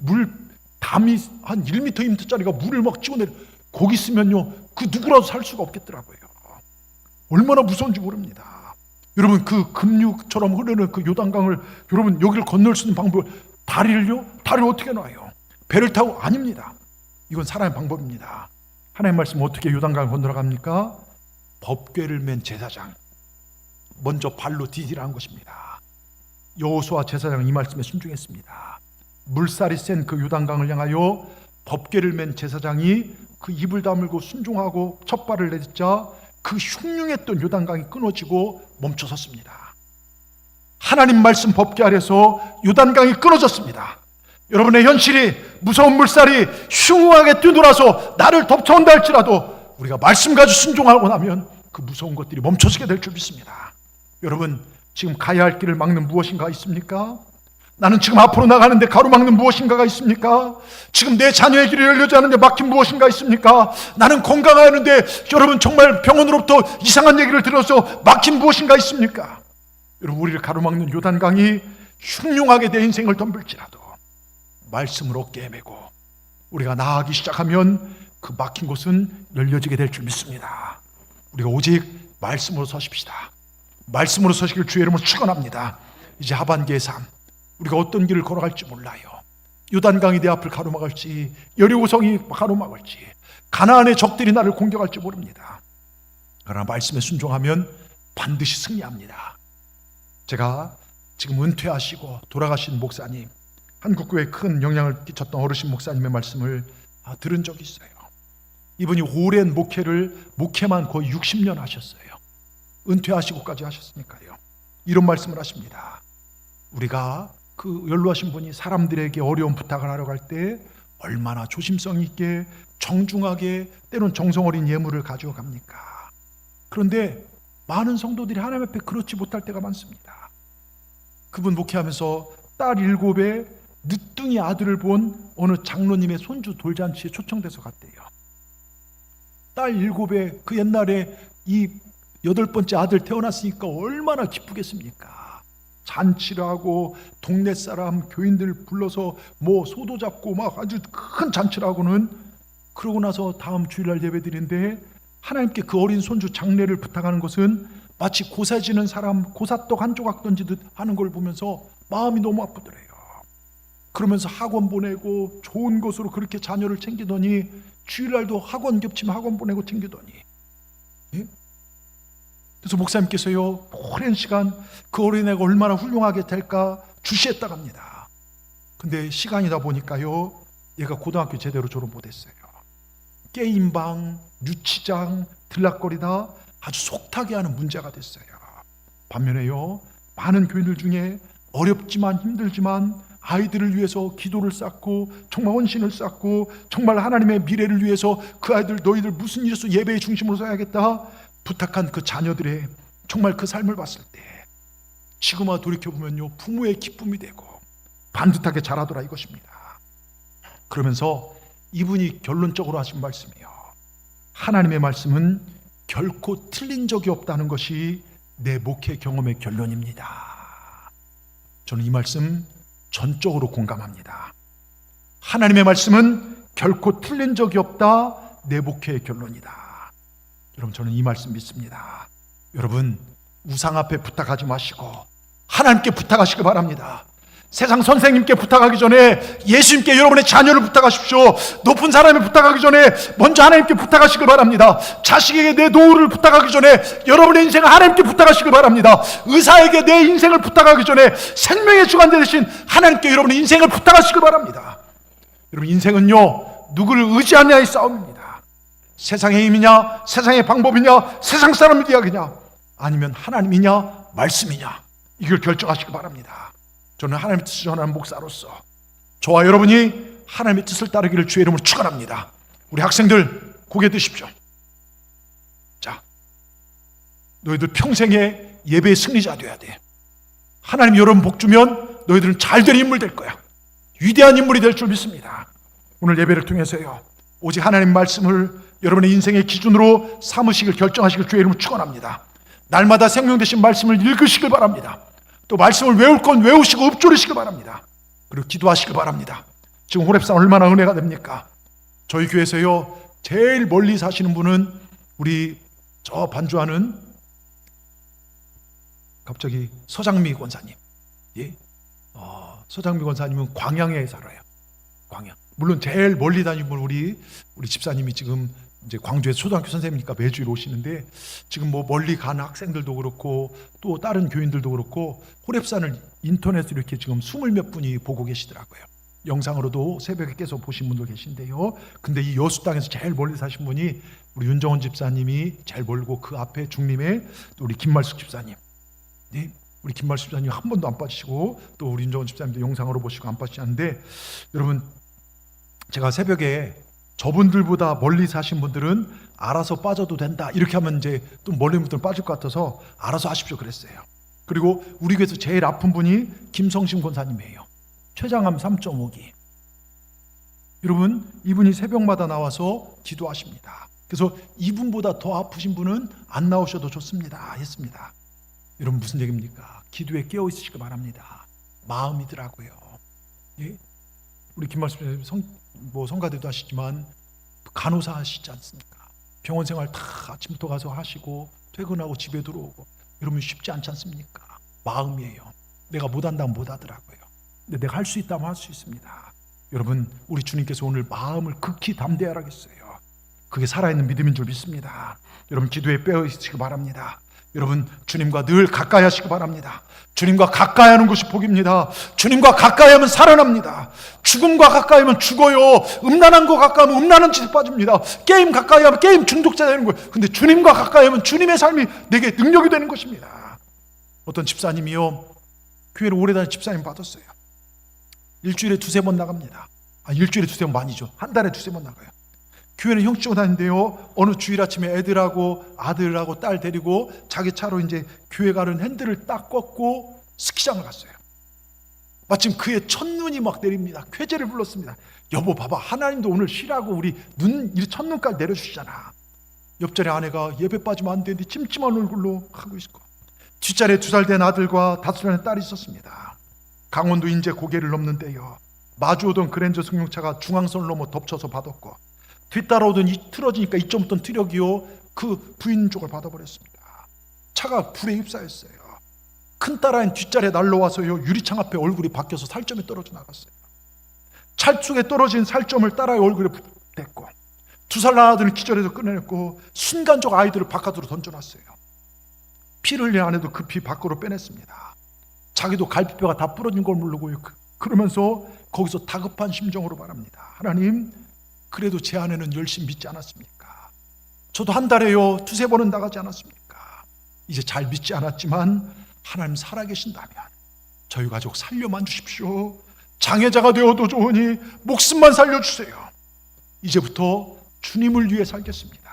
물 담이 한 1m, 2m짜리가 물을 막 찍어내려. 거기 있으면요, 그 누구라도 살 수가 없겠더라고요. 얼마나 무서운지 모릅니다. 여러분 그 금육처럼 흐르는 그 요단강을, 여러분 여기를 건널 수 있는 방법을, 다리를 어떻게 놔요? 배를 타고? 아닙니다. 이건 사람의 방법입니다. 하나님 말씀 어떻게 요단강을 건너러 갑니까? 법궤를 맨 제사장 먼저 발로 디디라는 것입니다. 여호수아 제사장은 이 말씀에 순종했습니다. 물살이 센 그 요단강을 향하여 법궤를 맨 제사장이 그 입을 다물고 순종하고 첫 발을 내딛자 그 흉흉했던 요단강이 끊어지고 멈춰섰습니다. 하나님 말씀 법궤 아래서 요단강이 끊어졌습니다. 여러분의 현실이 무서운 물살이 흉흉하게 뛰돌아서 나를 덮쳐온다 할지라도 우리가 말씀 가지고 순종하고 나면 그 무서운 것들이 멈춰서게 될 줄 믿습니다. 여러분 지금 가야 할 길을 막는 무엇인가 있습니까? 나는 지금 앞으로 나가는데 가로막는 무엇인가가 있습니까? 지금 내 자녀의 길이 열려지 않는데 막힌 무엇인가 있습니까? 나는 건강하는데 여러분 정말 병원으로부터 이상한 얘기를 들어서 막힌 무엇인가 있습니까? 여러분 우리를 가로막는 요단강이 흉흉하게 내 인생을 덤빌지라도 말씀으로 어깨에 메고 우리가 나아가기 시작하면 그 막힌 곳은 열려지게 될 줄 믿습니다. 우리가 오직 말씀으로 서십시다. 말씀으로 서시길 주의 이름으로 축원합니다. 이제 하반기의 삶, 우리가 어떤 길을 걸어갈지 몰라요. 요단강이 내 앞을 가로막을지, 여리고성이 가로막을지, 가나안의 적들이 나를 공격할지 모릅니다. 그러나 말씀에 순종하면 반드시 승리합니다. 제가 지금 은퇴하시고 돌아가신 목사님, 한국교회에 큰 영향을 끼쳤던 어르신 목사님의 말씀을 들은 적이 있어요. 이분이 오랜 목회만 거의 60년 하셨어요. 은퇴하시고까지 하셨으니까요. 이런 말씀을 하십니다. 우리가 그 연로하신 분이 사람들에게 어려운 부탁을 하러 갈 때 얼마나 조심성 있게 정중하게 때론 정성 어린 예물을 가지고 갑니까? 그런데 많은 성도들이 하나님 앞에 그렇지 못할 때가 많습니다. 그분 목회하면서 딸 7에 늦둥이 아들을 본 어느 장로님의 손주 돌잔치에 초청돼서 갔대요. 딸 7에 그 옛날에 이 8번째 아들 태어났으니까 얼마나 기쁘겠습니까? 잔치를 하고 동네 사람 교인들 불러서 뭐 소도 잡고 막 아주 큰 잔치를 하고는, 그러고 나서 다음 주일날 예배드리는데 하나님께 그 어린 손주 장례를 부탁하는 것은 마치 고사 지는 사람 고사떡 한 조각 던지듯 하는 걸 보면서 마음이 너무 아프더래요. 그러면서 학원 보내고 좋은 곳으로 그렇게 자녀를 챙기더니 주일날도 학원 겹치면 학원 보내고 챙기더니, 예? 그래서 목사님께서요 오랜 시간 그 어린애가 얼마나 훌륭하게 될까 주시했다고 합니다. 근데 시간이다 보니까요 얘가 고등학교 제대로 졸업 못했어요. 게임방, 유치장, 들락거리다 아주 속타게 하는 문제가 됐어요. 반면에요 많은 교인들 중에 어렵지만 힘들지만 아이들을 위해서 기도를 쌓고 정말 헌신을 쌓고 정말 하나님의 미래를 위해서 그 아이들 너희들 무슨 일에서 예배의 중심으로 서야겠다 부탁한 그 자녀들의 정말 그 삶을 봤을 때 지금 와 돌이켜보면요 부모의 기쁨이 되고 반듯하게 자라더라 이것입니다. 그러면서 이분이 결론적으로 하신 말씀이요, 하나님의 말씀은 결코 틀린 적이 없다는 것이 내 목회 경험의 결론입니다. 저는 이 말씀 전적으로 공감합니다. 하나님의 말씀은 결코 틀린 적이 없다, 내 목회의 결론이다. 여러분 저는 이 말씀 믿습니다. 여러분 우상 앞에 부탁하지 마시고 하나님께 부탁하시기 바랍니다. 세상 선생님께 부탁하기 전에 예수님께 여러분의 자녀를 부탁하십시오. 높은 사람에 부탁하기 전에 먼저 하나님께 부탁하시길 바랍니다. 자식에게 내 노후를 부탁하기 전에 여러분의 인생을 하나님께 부탁하시길 바랍니다. 의사에게 내 인생을 부탁하기 전에 생명의 주관자 되신 하나님께 여러분의 인생을 부탁하시길 바랍니다. 여러분 인생은요 누구를 의지하냐의 싸움입니다. 세상의 힘이냐, 세상의 방법이냐, 세상 사람의 이야기냐, 아니면 하나님이냐 말씀이냐, 이걸 결정하시길 바랍니다. 저는 하나님의 뜻을 전하는 목사로서 저와 여러분이 하나님의 뜻을 따르기를 주의 이름으로 축원합니다. 우리 학생들 고개 드십시오. 자, 너희들 평생의 예배의 승리자 되어야 돼. 하나님 여러분 복 주면 너희들은 잘된 인물 될 거야. 위대한 인물이 될 줄 믿습니다. 오늘 예배를 통해서요 오직 하나님 말씀을 여러분의 인생의 기준으로 삼으시길 결정하시길 주의 이름으로 축원합니다. 날마다 생명 되신 말씀을 읽으시길 바랍니다. 또 말씀을 외울 건 외우시고 읊조리시길 바랍니다. 그리고 기도하시길 바랍니다. 지금 호렙산 얼마나 은혜가 됩니까? 저희 교회에서요 제일 멀리 사시는 분은 우리 저 반주하는 갑자기 서장미 권사님. 예? 서장미 권사님은 광양에 살아요. 광양. 물론 제일 멀리 다니는 분 우리 집사님이 지금 이제 광주에 초등학교 선생님이니까 매주일 오시는데 지금 뭐 멀리 가는 학생들도 그렇고 또 다른 교인들도 그렇고 호렙산을 인터넷으로 이렇게 지금 20몇 분이 보고 계시더라고요. 영상으로도 새벽에 깨서 보신 분도 계신데요. 근데 이 여수 땅에서 제일 멀리 사신 분이 우리 윤정원 집사님이 제일 멀고 그 앞에 중림에 또 우리 김말숙 집사님. 네? 우리 김말숙 집사님 한 번도 안 빠지시고 또 우리 윤정원 집사님도 영상으로 보시고 안 빠지시는데 여러분 제가 새벽에 저분들보다 멀리 사신 분들은 알아서 빠져도 된다 이렇게 하면 이제 또 멀리 분들은 빠질 것 같아서 알아서 하십시오 그랬어요. 그리고 우리 교회에서 제일 아픈 분이 김성심 권사님이에요. 췌장암 3.5기. 여러분 이분이 새벽마다 나와서 기도하십니다. 그래서 이분보다 더 아프신 분은 안 나오셔도 좋습니다 했습니다. 여러분 무슨 얘기입니까? 기도에 깨어 있으시기 바랍니다. 마음이더라고요. 예? 우리 김말씀 성가대도 하시지만 간호사 하시지 않습니까? 병원 생활 다 아침부터 가서 하시고 퇴근하고 집에 들어오고 이러면 쉽지 않지 않습니까? 마음이에요. 내가 못한다면 못하더라고요. 근데 내가 할 수 있다면 할 수 있습니다. 여러분 우리 주님께서 오늘 마음을 극히 담대하라겠어요. 그게 살아있는 믿음인 줄 믿습니다. 여러분 기도에 빼어 있으시기 바랍니다. 여러분 주님과 늘 가까이 하시기 바랍니다. 주님과 가까이 하는 것이 복입니다. 주님과 가까이 하면 살아납니다. 죽음과 가까이 하면 죽어요. 음란한 거 가까이 하면 음란한 짓에 빠집니다. 게임 가까이 하면 게임 중독자 되는 거예요. 근데 주님과 가까이 하면 주님의 삶이 내게 능력이 되는 것입니다. 어떤 집사님이요 교회를 오래 다니는 집사님 받았어요. 일주일에 2-3번 나갑니다. 일주일에 2-3번 많이죠. 한 달에 2-3번 나가요. 교회는 형식적으로 다니는데요 어느 주일 아침에 애들하고 아들하고 딸 데리고 자기 차로 이제 교회 가는 핸들을 딱 꺾고 스키장을 갔어요. 마침 그의 첫눈이 막 내립니다. 쾌재를 불렀습니다. 여보 봐봐 하나님도 오늘 쉬라고 우리 첫눈까지 내려주시잖아. 옆자리 아내가 예배 빠지면 안 되는데 찜찜한 얼굴로 하고 있고 뒷자리에 2살 된 아들과 5살 된 딸이 있었습니다. 강원도 인제 고개를 넘는데요 마주오던 그랜저 승용차가 중앙선을 넘어 덮쳐서 받았고 뒤따라오던 틀어지니까 2.5톤 트럭이요 그 부인 쪽을 받아버렸습니다. 차가 불에 휩싸였어요. 큰 딸아이는 뒷자리에 날라와서요 유리창 앞에 얼굴이 박혀서 살점이 떨어져 나갔어요. 찰쪽에 떨어진 살점을 따라 얼굴에 댔고 2살 난 아들을 기절해서 끊어냈고 순간적 아이들을 바깥으로 던져놨어요. 피를 흘린 아내도 그 피 밖으로 빼냈습니다. 자기도 갈비뼈가 다 부러진 걸 모르고 그러면서 거기서 다급한 심정으로 말합니다. 하나님, 그래도 제 아내는 열심히 믿지 않았습니까? 저도 한 달에요 2-3번은 나가지 않았습니까? 이제 잘 믿지 않았지만 하나님 살아계신다면 저희 가족 살려만 주십시오. 장애자가 되어도 좋으니 목숨만 살려주세요. 이제부터 주님을 위해 살겠습니다.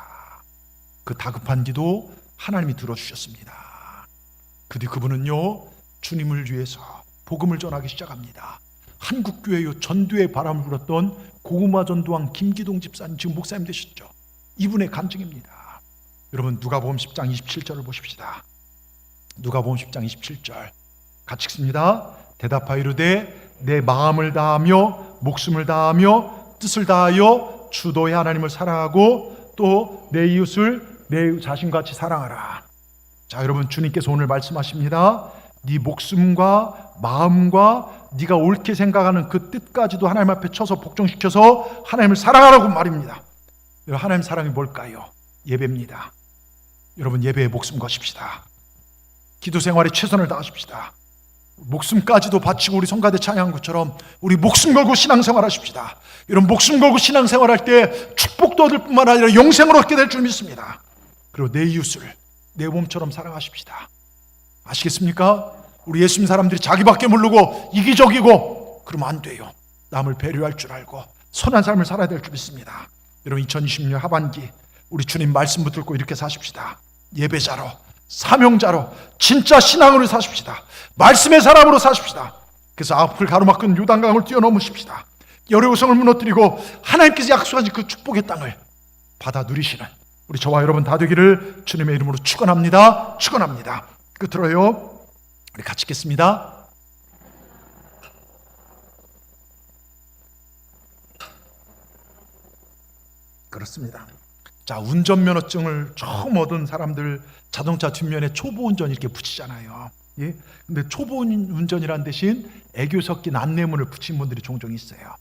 그 다급한 기도 하나님이 들어주셨습니다. 그 뒤 그분은요 주님을 위해서 복음을 전하기 시작합니다. 한국교회의 전도의 바람을 불었던 고구마 전도왕 김기동 집사님, 지금 목사님 되셨죠? 이분의 간증입니다. 여러분 누가복음 10장 27절을 보십시다. 누가복음 10장 27절 같이 읽습니다. 대답하여 이르되 내 마음을 다하며 목숨을 다하며 뜻을 다하여 주 너의 하나님을 사랑하고 또 내 이웃을 내 자신같이 사랑하라. 자, 여러분 주님께서 오늘 말씀하십니다. 네 목숨과 마음과 네가 옳게 생각하는 그 뜻까지도 하나님 앞에 쳐서 복종시켜서 하나님을 사랑하라고 말입니다. 여러분 하나님 사랑이 뭘까요? 예배입니다. 여러분 예배에 목숨 거십시다. 기도 생활에 최선을 다하십시다. 목숨까지도 바치고 우리 성가대 찬양한 것처럼 우리 목숨 걸고 신앙생활 하십시다. 이런 목숨 걸고 신앙생활 할 때 축복도 얻을 뿐만 아니라 영생을 얻게 될 줄 믿습니다. 그리고 내 이웃을 내 몸처럼 사랑하십시다. 아시겠습니까? 우리 예수님 사람들이 자기밖에 모르고 이기적이고 그러면 안 돼요. 남을 배려할 줄 알고 선한 삶을 살아야 될 줄 믿습니다. 여러분 2020년 하반기 우리 주님 말씀 붙들고 이렇게 사십시다. 예배자로, 사명자로, 진짜 신앙으로 사십시다. 말씀의 사람으로 사십시다. 그래서 앞을 가로막은 요단강을 뛰어넘으십시다. 여리고성을 무너뜨리고 하나님께서 약속하신 그 축복의 땅을 받아 누리시는 우리 저와 여러분 다 되기를 주님의 이름으로 축원합니다. 축원합니다. 끝으로요 우리 같이 읽겠습니다. 그렇습니다. 자, 운전면허증을 처음 얻은 사람들 자동차 뒷면에 초보 운전 이렇게 붙이잖아요. 예? 근데 초보 운전이란 대신 애교 섞인 안내문을 붙인 분들이 종종 있어요.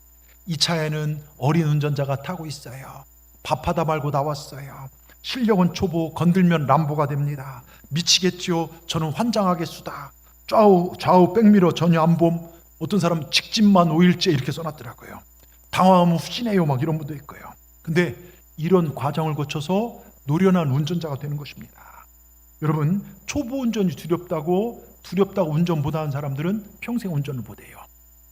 이 차에는 어린 운전자가 타고 있어요. 밥하다 말고 나왔어요. 실력은 초보, 건들면 람보가 됩니다. 미치겠지요. 저는 환장하겠수다. 좌우 백미러 전혀 안 봄. 어떤 사람은 직진만 5일째 이렇게 써놨더라고요. 당황하면 후진해요 막 이런 분도 있고요. 근데 이런 과정을 거쳐서 노련한 운전자가 되는 것입니다. 여러분 초보 운전이 두렵다고 운전 못하는 사람들은 평생 운전을 못해요.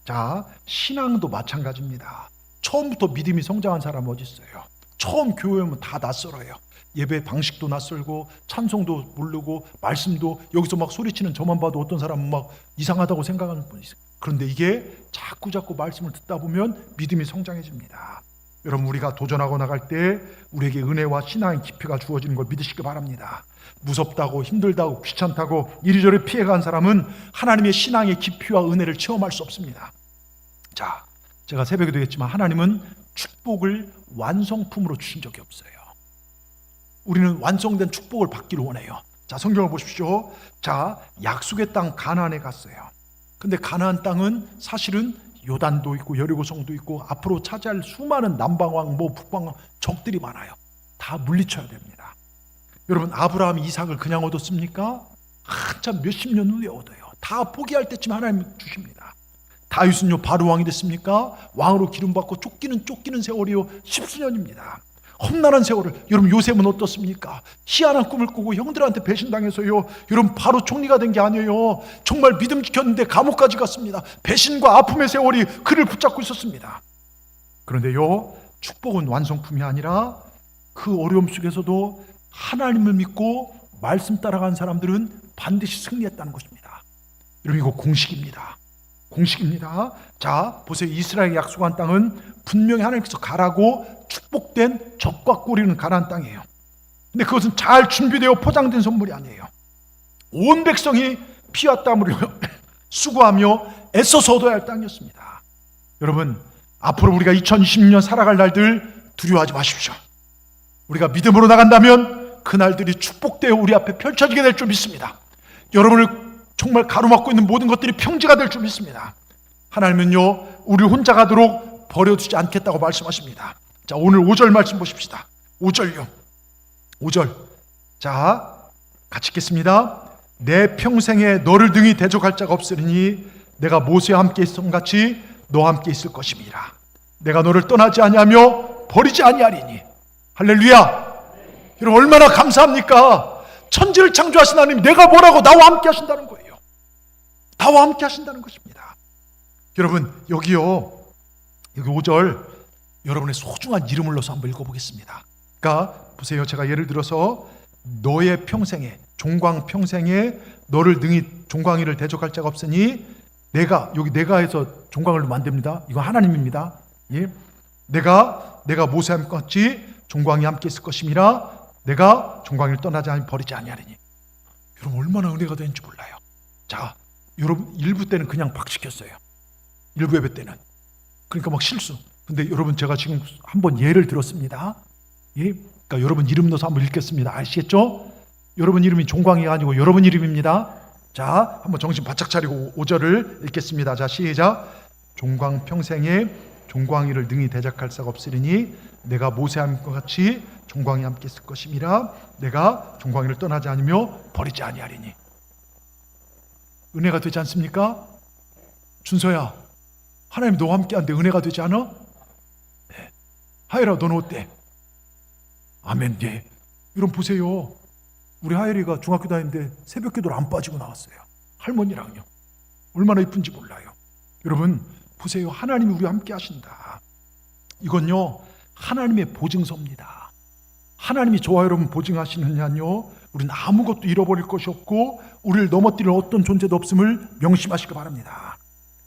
자, 신앙도 마찬가지입니다. 처음부터 믿음이 성장한 사람 어디 있어요? 처음 교회 오면 다 낯설어요. 예배 방식도 낯설고 찬송도 모르고 말씀도 여기서 막 소리치는 저만 봐도 어떤 사람은 막 이상하다고 생각하는 분이 있어요. 그런데 이게 자꾸 말씀을 듣다 보면 믿음이 성장해집니다. 여러분 우리가 도전하고 나갈 때 우리에게 은혜와 신앙의 깊이가 주어지는 걸 믿으시기 바랍니다. 무섭다고 힘들다고 귀찮다고 이리저리 피해간 사람은 하나님의 신앙의 깊이와 은혜를 체험할 수 없습니다. 자, 제가 새벽에도 했지만 하나님은 축복을 완성품으로 주신 적이 없어요. 우리는 완성된 축복을 받기를 원해요. 자, 성경을 보십시오. 자, 약속의 땅 가나안에 갔어요. 근데 가나안 땅은 사실은 요단도 있고 여리고성도 있고 앞으로 차지할 수많은 남방왕 북방왕 적들이 많아요. 다 물리쳐야 됩니다. 여러분 아브라함이 이삭을 그냥 얻었습니까? 한참 몇십 년 후에 얻어요. 다 포기할 때쯤 하나님이 주십니다. 다윗은요 바로 왕이 됐습니까? 왕으로 기름받고 쫓기는 세월이요 10수년입니다. 험난한 세월을. 여러분 요셉은 어떻습니까? 희한한 꿈을 꾸고 형들한테 배신당해서요 여러분 바로 총리가 된 게 아니에요. 정말 믿음 지켰는데 감옥까지 갔습니다. 배신과 아픔의 세월이 그를 붙잡고 있었습니다. 그런데요 축복은 완성품이 아니라 그 어려움 속에서도 하나님을 믿고 말씀 따라간 사람들은 반드시 승리했다는 것입니다. 여러분 이거 공식입니다. 자, 보세요. 이스라엘에 약속한 땅은 분명히 하나님께서 가라고 축복된 적과 꼬리는 가나안 땅이에요. 근데 그것은 잘 준비되어 포장된 선물이 아니에요. 온 백성이 피와 땀을 수고하며 애써서 얻어야 할 땅이었습니다. 여러분 앞으로 우리가 2020년 살아갈 날들 두려워하지 마십시오. 우리가 믿음으로 나간다면 그 날들이 축복되어 우리 앞에 펼쳐지게 될 줄 믿습니다. 여러분을 정말 가로막고 있는 모든 것들이 평지가 될 줄 믿습니다. 하나님은요 우리 혼자 가도록 버려두지 않겠다고 말씀하십니다. 자, 오늘 5절 말씀 보십시다. 5절요. 5절. 자, 같이 읽겠습니다. 내 평생에 너를 등이 대적할 자가 없으리니 내가 모세와 함께 있었던 같이 너와 함께 있을 것임이라. 내가 너를 떠나지 아니하며 버리지 아니하리니. 할렐루야. 여러분 얼마나 감사합니까? 천지를 창조하신 하나님, 내가 뭐라고 나와 함께 하신다는 거예요. 나와 함께 하신다는 것입니다. 여러분 여기요, 여기 5절 여러분의 소중한 이름을 넣어서 한번 읽어보겠습니다. 그러니까 보세요. 제가 예를 들어서 너의 평생에, 종광 평생에 너를 능히 종광이를 대적할 자가 없으니 내가, 여기 내가 해서 종광을 넣으면 안 됩니다. 이거 하나님입니다. 예? 내가 모세와 함께 같이 종광이 함께 있을 것임이라. 내가 종광이를 떠나지 아니 버리지 아니하리니. 여러분 얼마나 은혜가 되는지 몰라요. 자, 여러분 일부 때는 그냥 박 시켰어요. 일부 예배 때는. 그러니까 막 실수. 근데 여러분 제가 지금 한번 예를 들었습니다. 예? 그러니까 여러분 이름 넣어서 한번 읽겠습니다. 아시겠죠? 여러분 이름이 종광이가 아니고 여러분 이름입니다. 자, 한번 정신 바짝 차리고 5절을 읽겠습니다. 자, 시작. 종광 평생에 종광이를 능히 대적할 자가 없으리니 내가 모세와 함께 같이 종광이 함께 있을 것임이라. 내가 종광이를 떠나지 않으며 버리지 아니하리니. 은혜가 되지 않습니까? 준서야, 하나님 너와 함께 한데 은혜가 되지 않아? 네. 하예라, 너는 어때? 아멘. 예. 여러분 보세요. 우리 하예리가 중학교 다니는데 새벽 기도를 안 빠지고 나왔어요. 할머니랑요. 얼마나 이쁜지 몰라요. 여러분 보세요. 하나님이 우리와 함께 하신다. 이건요 하나님의 보증서입니다. 하나님이 저와 여러분 보증하시느냐요, 우리는 아무것도 잃어버릴 것이 없고 우리를 넘어뜨릴 어떤 존재도 없음을 명심하시기 바랍니다.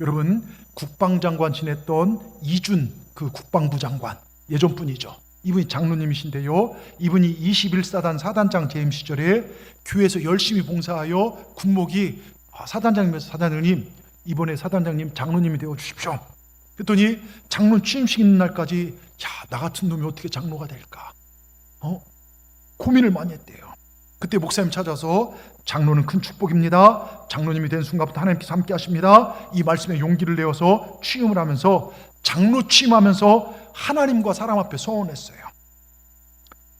여러분 국방장관 지냈던 이준 그 국방부 장관, 예전 분이죠. 이분이 장로님이신데요, 이분이 21사단 사단장 재임 시절에 교회에서 열심히 봉사하여 군목이 사단장님에서 사단장님, 이번에 사단장님 장로님이 되어 주십시오. 그랬더니 장로 취임식 있는 날까지 나 같은 놈이 어떻게 장로가 될까 고민을 많이 했대요. 그때 목사님 찾아서 장로는 큰 축복입니다. 장로님이 된 순간부터 하나님께서 함께 하십니다. 이 말씀에 용기를 내어서 취임을 하면서 장로 취임하면서 하나님과 사람 앞에 서원했어요.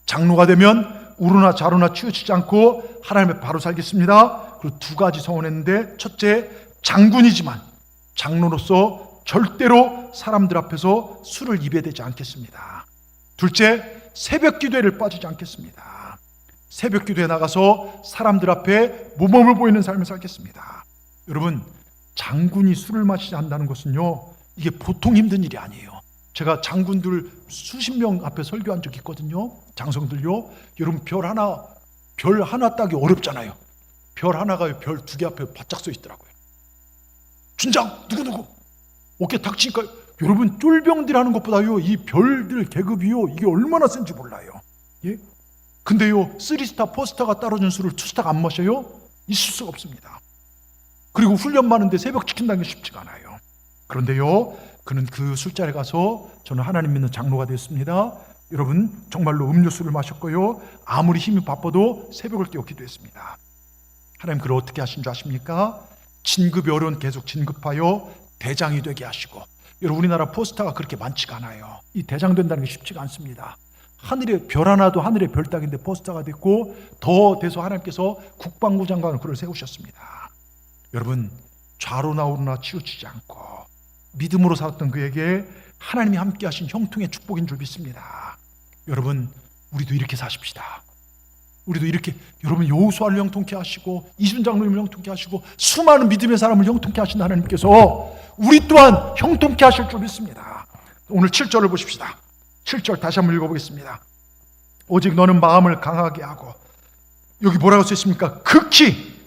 장로가 되면 우루나 자루나 치우치지 않고 하나님 앞에 바로 살겠습니다. 그리고 2가지 서원했는데, 첫째, 장군이지만 장로로서 절대로 사람들 앞에서 술을 입에 대지 않겠습니다. 둘째, 새벽 기도회를 빠지지 않겠습니다. 새벽 기도에 나가서 사람들 앞에 모범을 보이는 삶을 살겠습니다. 여러분 장군이 술을 마시지 않는다는 것은요, 이게 보통 힘든 일이 아니에요. 제가 장군들 수십 명 앞에 설교한 적이 있거든요. 장성들요. 여러분 별 하나 따기 어렵잖아요. 별 하나가 별 2개 앞에 바짝 서 있더라고요. 준장 누구 어깨 닥치니까 여러분 쫄병들 하는 것보다요 이 별들 계급이요 이게 얼마나 센지 몰라요. 예? 근데요 3스타 4스타가 따라준 술을 2스타가 안 마셔요? 있을 수가 없습니다. 그리고 훈련 많은데 새벽 지킨다는 게 쉽지가 않아요. 그런데요 그는 그 술자리에 가서 저는 하나님 믿는 장로가 됐습니다. 여러분 정말로 음료수를 마셨고요, 아무리 힘이 바빠도 새벽을 깨워 기도했습니다. 하나님 그를 어떻게 하신 줄 아십니까? 진급이 어려운 계속 진급하여 대장이 되게 하시고, 여러분 우리나라 포스터가 그렇게 많지가 않아요. 이 대장 된다는 게 쉽지가 않습니다. 하늘에 별 하나도 하늘의 별 따기인데 포스터가 됐고, 더 돼서 하나님께서 국방부 장관을 그를 세우셨습니다. 여러분 좌로나 우로나 치우치지 않고 믿음으로 살았던 그에게 하나님이 함께 하신 형통의 축복인 줄 믿습니다. 여러분 우리도 이렇게 사십시다. 우리도 이렇게, 여러분 여호수아를 형통케 하시고 이순 장로님을 형통케 하시고 수많은 믿음의 사람을 형통케 하신 하나님께서 우리 또한 형통케 하실 줄 믿습니다. 오늘 7절을 보십시다. 7절 다시 한번 읽어보겠습니다. 오직 너는 마음을 강하게 하고, 여기 뭐라고 써 있습니까? 극히,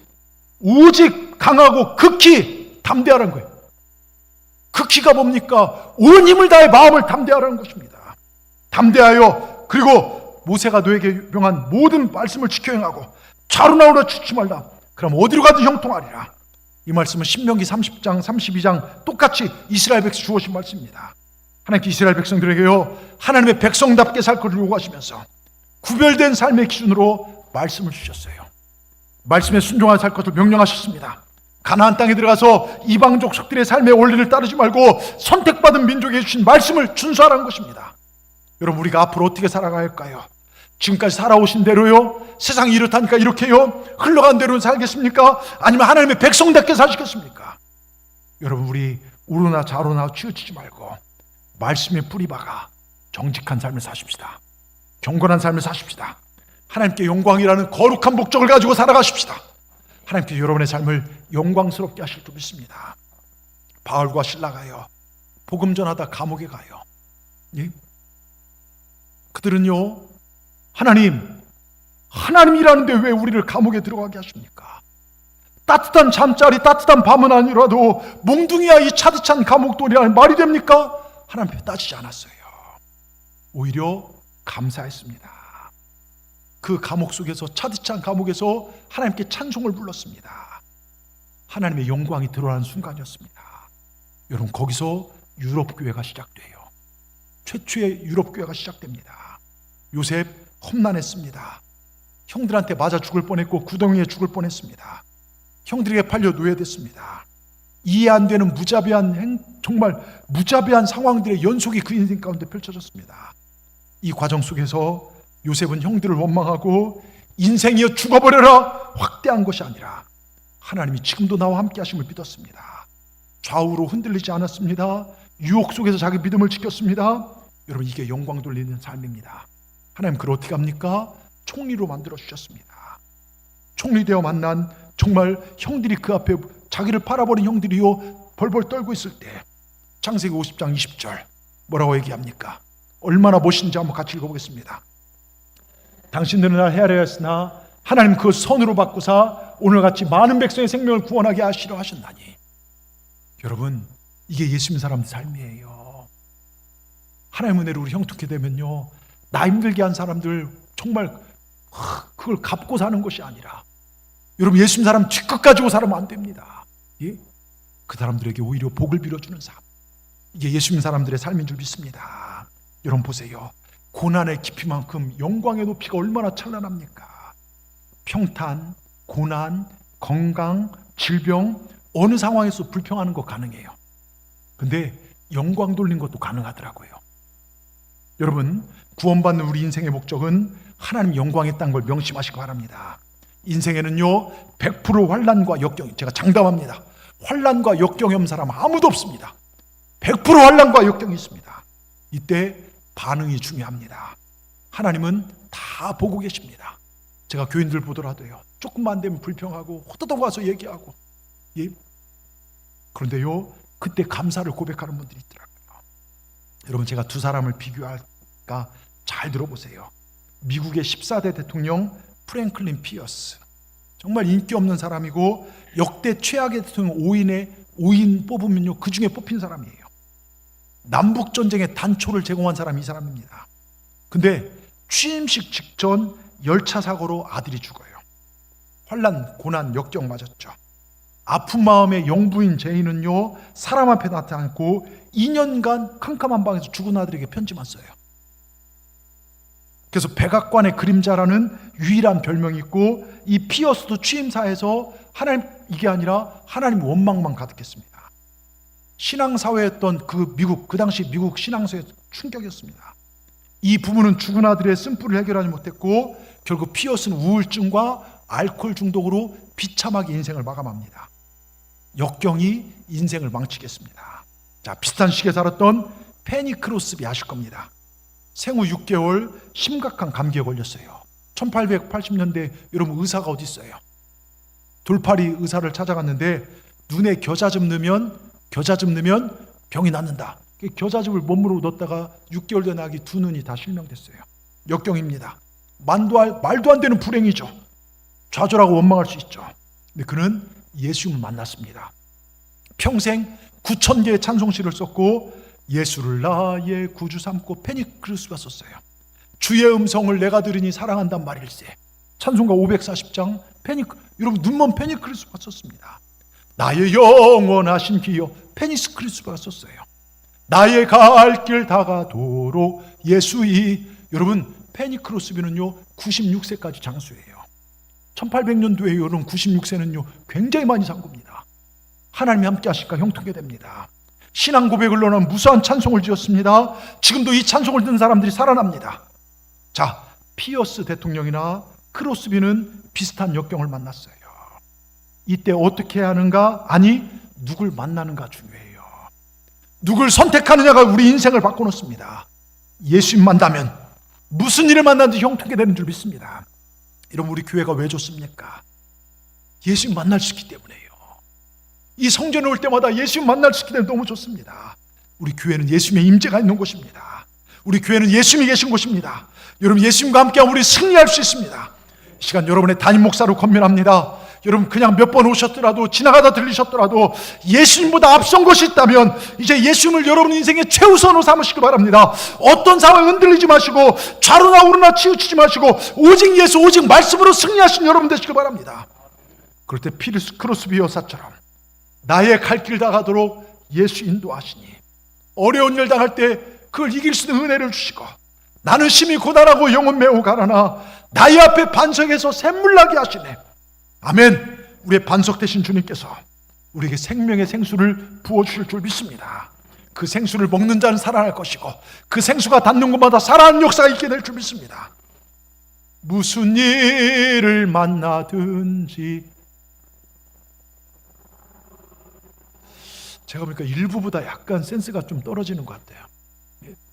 오직 강하고 극히 담대하라는 거예요. 극히가 뭡니까? 온 힘을 다해 마음을 담대하라는 것입니다. 담대하여, 그리고 모세가 너에게 명한 모든 말씀을 지켜 행하고 좌로나 우로나 치우치지 말라. 그럼 어디로 가든 형통하리라. 이 말씀은 신명기 30장 32장 똑같이 이스라엘 백성 주어진 말씀입니다. 하나님께 이스라엘 백성들에게요 하나님의 백성답게 살 것을 요구하시면서 구별된 삶의 기준으로 말씀을 주셨어요. 말씀에 순종하여 살 것을 명령하셨습니다. 가나안 땅에 들어가서 이방 족속들의 삶의 원리를 따르지 말고 선택받은 민족에게 주신 말씀을 준수하라는 것입니다. 여러분, 우리가 앞으로 어떻게 살아가야 할까요? 지금까지 살아오신 대로요? 세상이 이렇다니까 이렇게요? 흘러간 대로 살겠습니까? 아니면 하나님의 백성답게 사시겠습니까? 여러분, 우리 우로나 좌로나 치우치지 말고 말씀에 뿌리 박아 정직한 삶을 사십시다. 경건한 삶을 사십시다. 하나님께 영광이라는 거룩한 목적을 가지고 살아가십시다. 하나님께 여러분의 삶을 영광스럽게 하실 줄 믿습니다. 바울과 실라가요, 복음 전하다 감옥에 가요. 예? 그들은요, 하나님이라는데 왜 우리를 감옥에 들어가게 하십니까? 따뜻한 잠자리, 따뜻한 밤은 아니라도 몽둥이야 이 차디찬 감옥돌이라는 말이 됩니까? 하나님 앞에 따지지 않았어요. 오히려 감사했습니다. 그 감옥 속에서, 차디찬 감옥에서 하나님께 찬송을 불렀습니다. 하나님의 영광이 드러나는 순간이었습니다. 여러분, 거기서 유럽교회가 시작돼요. 최초의 유럽교회가 시작됩니다. 요셉 험난했습니다. 형들한테 맞아 죽을 뻔했고 구덩이에 죽을 뻔했습니다. 형들에게 팔려 노예됐습니다. 이해 안 되는 정말 무자비한 상황들의 연속이 그 인생 가운데 펼쳐졌습니다. 이 과정 속에서 요셉은 형들을 원망하고 인생이여 죽어버려라 확대한 것이 아니라 하나님이 지금도 나와 함께 하심을 믿었습니다. 좌우로 흔들리지 않았습니다. 유혹 속에서 자기 믿음을 지켰습니다. 여러분, 이게 영광 돌리는 삶입니다. 하나님 그걸 어떻게 합니까? 총리로 만들어 주셨습니다. 총리 되어 만난 정말 형들이 그 앞에 자기를 팔아버린 형들이요 벌벌 떨고 있을 때 창세기 50장 20절 뭐라고 얘기합니까? 얼마나 멋있는지 한번 같이 읽어보겠습니다. 당신들은 날 헤아려 했으나 하나님 그 선으로 바꾸사 오늘같이 많은 백성의 생명을 구원하게 하시려 하셨나니. 여러분, 이게 예수 믿는 사람의 삶이에요. 하나님 은혜로 우리 형통케 되면요, 나 힘들게 한 사람들 정말 그걸 갚고 사는 것이 아니라, 여러분, 예수 믿는 사람 뒷끝 가지고 살면 안 됩니다. 예? 그 사람들에게 오히려 복을 빌어주는 삶, 이게 예수 믿는 사람들의 삶인 줄 믿습니다. 여러분 보세요, 고난의 깊이만큼 영광의 높이가 얼마나 찬란합니까? 평탄, 고난, 건강, 질병, 어느 상황에서 불평하는 거 가능해요. 근데 영광 돌린 것도 가능하더라고요. 여러분, 구원받는 우리 인생의 목적은 하나님 영광에 딴 걸 명심하시기 바랍니다. 인생에는요 100% 환난과 역경, 제가 장담합니다. 환난과 역경이 없는 사람 아무도 없습니다. 100% 환난과 역경이 있습니다. 이때 반응이 중요합니다. 하나님은 다 보고 계십니다. 제가 교인들 보더라도요, 조금만 되면 불평하고 호도독 와서 얘기하고, 예? 그런데요 그때 감사를 고백하는 분들이 있더라고요. 여러분, 제가 두 사람을 비교할까? 잘 들어보세요. 미국의 14대 대통령 프랭클린 피어스, 정말 인기 없는 사람이고 역대 최악의 대통령 5인 뽑으면요 그 중에 뽑힌 사람이에요. 남북전쟁의 단초를 제공한 사람이 이 사람입니다. 근데 취임식 직전 열차 사고로 아들이 죽어요. 환난, 고난, 역경 맞았죠. 아픈 마음의 영부인 제인은요 사람 앞에 나타났고 2년간 캄캄한 방에서 죽은 아들에게 편지만 써요. 그래서 백악관의 그림자라는 유일한 별명이 있고, 이 피어스도 취임사에서 하나님, 이게 아니라 하나님 원망만 가득했습니다. 신앙사회였던 그 당시 미국 신앙사회 충격이었습니다. 이 부부는 죽은 아들의 쓴뿌리를 해결하지 못했고 결국 피어스는 우울증과 알코올 중독으로 비참하게 인생을 마감합니다. 역경이 인생을 망치겠습니다. 자, 비슷한 시기에 살았던 페니 크로스비 아실 겁니다. 생후 6개월 심각한 감기에 걸렸어요. 1880년대 여러분 의사가 어디 있어요? 돌팔이 의사를 찾아갔는데 눈에 겨자즙 넣으면 병이 낫는다. 겨자즙을 몸으로 넣었다가 6개월 된 아기 두 눈이 다 실명됐어요. 역경입니다. 말도 안 되는 불행이죠. 좌절하고 원망할 수 있죠. 근데 그는 예수님을 만났습니다. 평생 9,000개의 찬송시를 썼고 예수를 나의 구주 삼고 페니크루스가 썼어요. 주의 음성을 내가 들으니 사랑한단 말일세. 찬송가 540장 여러분 눈먼 페니크루스가 썼습니다. 나의 영원하신 기여 페니스크루스가 썼어요. 나의 갈 길 다가도록 예수이. 여러분 페니크루스비는요 96세까지 장수예요. 1800년도에 여러분 96세는요 굉장히 많이 산 겁니다. 하나님이 함께 하실까 형통하게 됩니다. 신앙 고백을 논한 무수한 찬송을 지었습니다. 지금도 이 찬송을 듣는 사람들이 살아납니다. 자, 피어스 대통령이나 크로스비는 비슷한 역경을 만났어요. 이때 어떻게 해야 하는가? 아니, 누굴 만나는가 중요해요. 누굴 선택하느냐가 우리 인생을 바꿔놓습니다. 예수님 만나면 무슨 일을 만나든지 형통하게 되는 줄 믿습니다. 여러분, 우리 교회가 왜 좋습니까? 예수님 만날 수 있기 때문에요. 이 성전에 올 때마다 예수님 만날 수 있기 때문에 너무 좋습니다. 우리 교회는 예수님의 임재가 있는 곳입니다. 우리 교회는 예수님이 계신 곳입니다. 여러분, 예수님과 함께하면 우리 승리할 수 있습니다. 이 시간 여러분의 담임 목사로 권면합니다. 여러분, 그냥 몇 번 오셨더라도, 지나가다 들리셨더라도 예수님보다 앞선 것이 있다면 이제 예수님을 여러분 인생의 최우선으로 삼으시기 바랍니다. 어떤 상황에 흔들리지 마시고 좌로나 우로나 치우치지 마시고 오직 예수, 오직 말씀으로 승리하신 여러분 되시기 바랍니다. 그럴 때 피르스 크로스비 여사처럼 나의 갈 길 다 가도록 예수 인도하시니, 어려운 일 당할 때 그걸 이길 수 있는 은혜를 주시고, 나는 심히 고단하고 영혼 매우 가라나 나의 앞에 반석에서 샘물 나게 하시네. 아멘. 우리의 반석 되신 주님께서 우리에게 생명의 생수를 부어주실 줄 믿습니다. 그 생수를 먹는 자는 살아날 것이고, 그 생수가 닿는 곳마다 살아나는 역사가 있게 될 줄 믿습니다. 무슨 일을 만나든지, 제가 보니까 일부보다 약간 센스가 좀 떨어지는 것 같아요.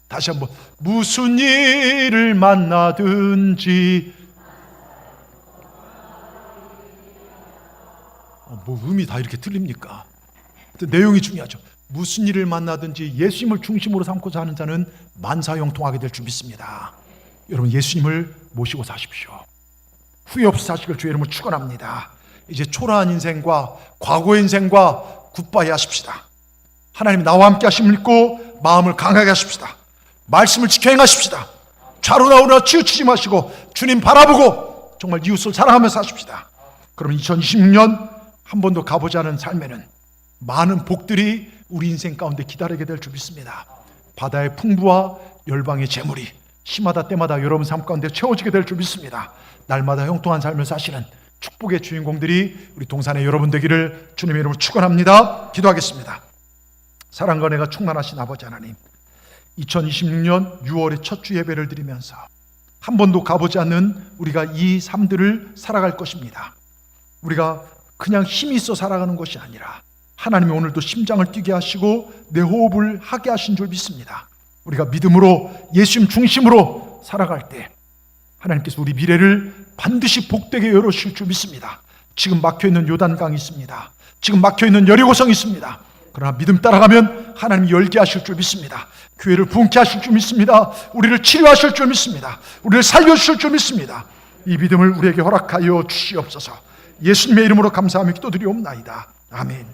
다시 한번. 무슨 일을 만나든지. 뭐 음이 다 이렇게 틀립니까? 내용이 중요하죠. 무슨 일을 만나든지 예수님을 중심으로 삼고자 하는 자는 만사형통하게 될 줄 믿습니다. 여러분, 예수님을 모시고 사십시오. 후회 없이 사시길 주의 이름으로 축원합니다. 이제 초라한 인생과 과거의 인생과 굿바이 하십시다. 하나님 나와 함께 하심을 믿고 마음을 강하게 하십시다. 말씀을 지켜 행하십시다. 좌로나 우로나 치우치지 마시고 주님 바라보고 정말 이웃을 사랑하면서 사십시다. 그러면 2026년 한 번도 가보지 않은 삶에는 많은 복들이 우리 인생 가운데 기다리게 될 줄 믿습니다. 바다의 풍부와 열방의 재물이 시마다 때마다 여러분 삶 가운데 채워지게 될 줄 믿습니다. 날마다 형통한 삶을 사시는 축복의 주인공들이 우리 동산의 여러분 되기를 주님의 이름으로 축원합니다. 기도하겠습니다. 사랑과 은혜가 충만하신 아버지 하나님, 2026년 6월의 첫 주 예배를 드리면서 한 번도 가보지 않는 우리가 이 삶들을 살아갈 것입니다. 우리가 그냥 힘이 있어 살아가는 것이 아니라 하나님이 오늘도 심장을 뛰게 하시고 내 호흡을 하게 하신 줄 믿습니다. 우리가 믿음으로 예수님 중심으로 살아갈 때 하나님께서 우리 미래를 반드시 복되게 열어주실 줄 믿습니다. 지금 막혀있는 요단강이 있습니다. 지금 막혀있는 여리고성이 있습니다. 그러나 믿음 따라가면 하나님이 열게 하실 줄 믿습니다. 교회를 부흥케 하실 줄 믿습니다. 우리를 치료하실 줄 믿습니다. 우리를 살려주실 줄 믿습니다. 이 믿음을 우리에게 허락하여 주시옵소서. 예수님의 이름으로 감사하며 기도드리옵나이다. 아멘.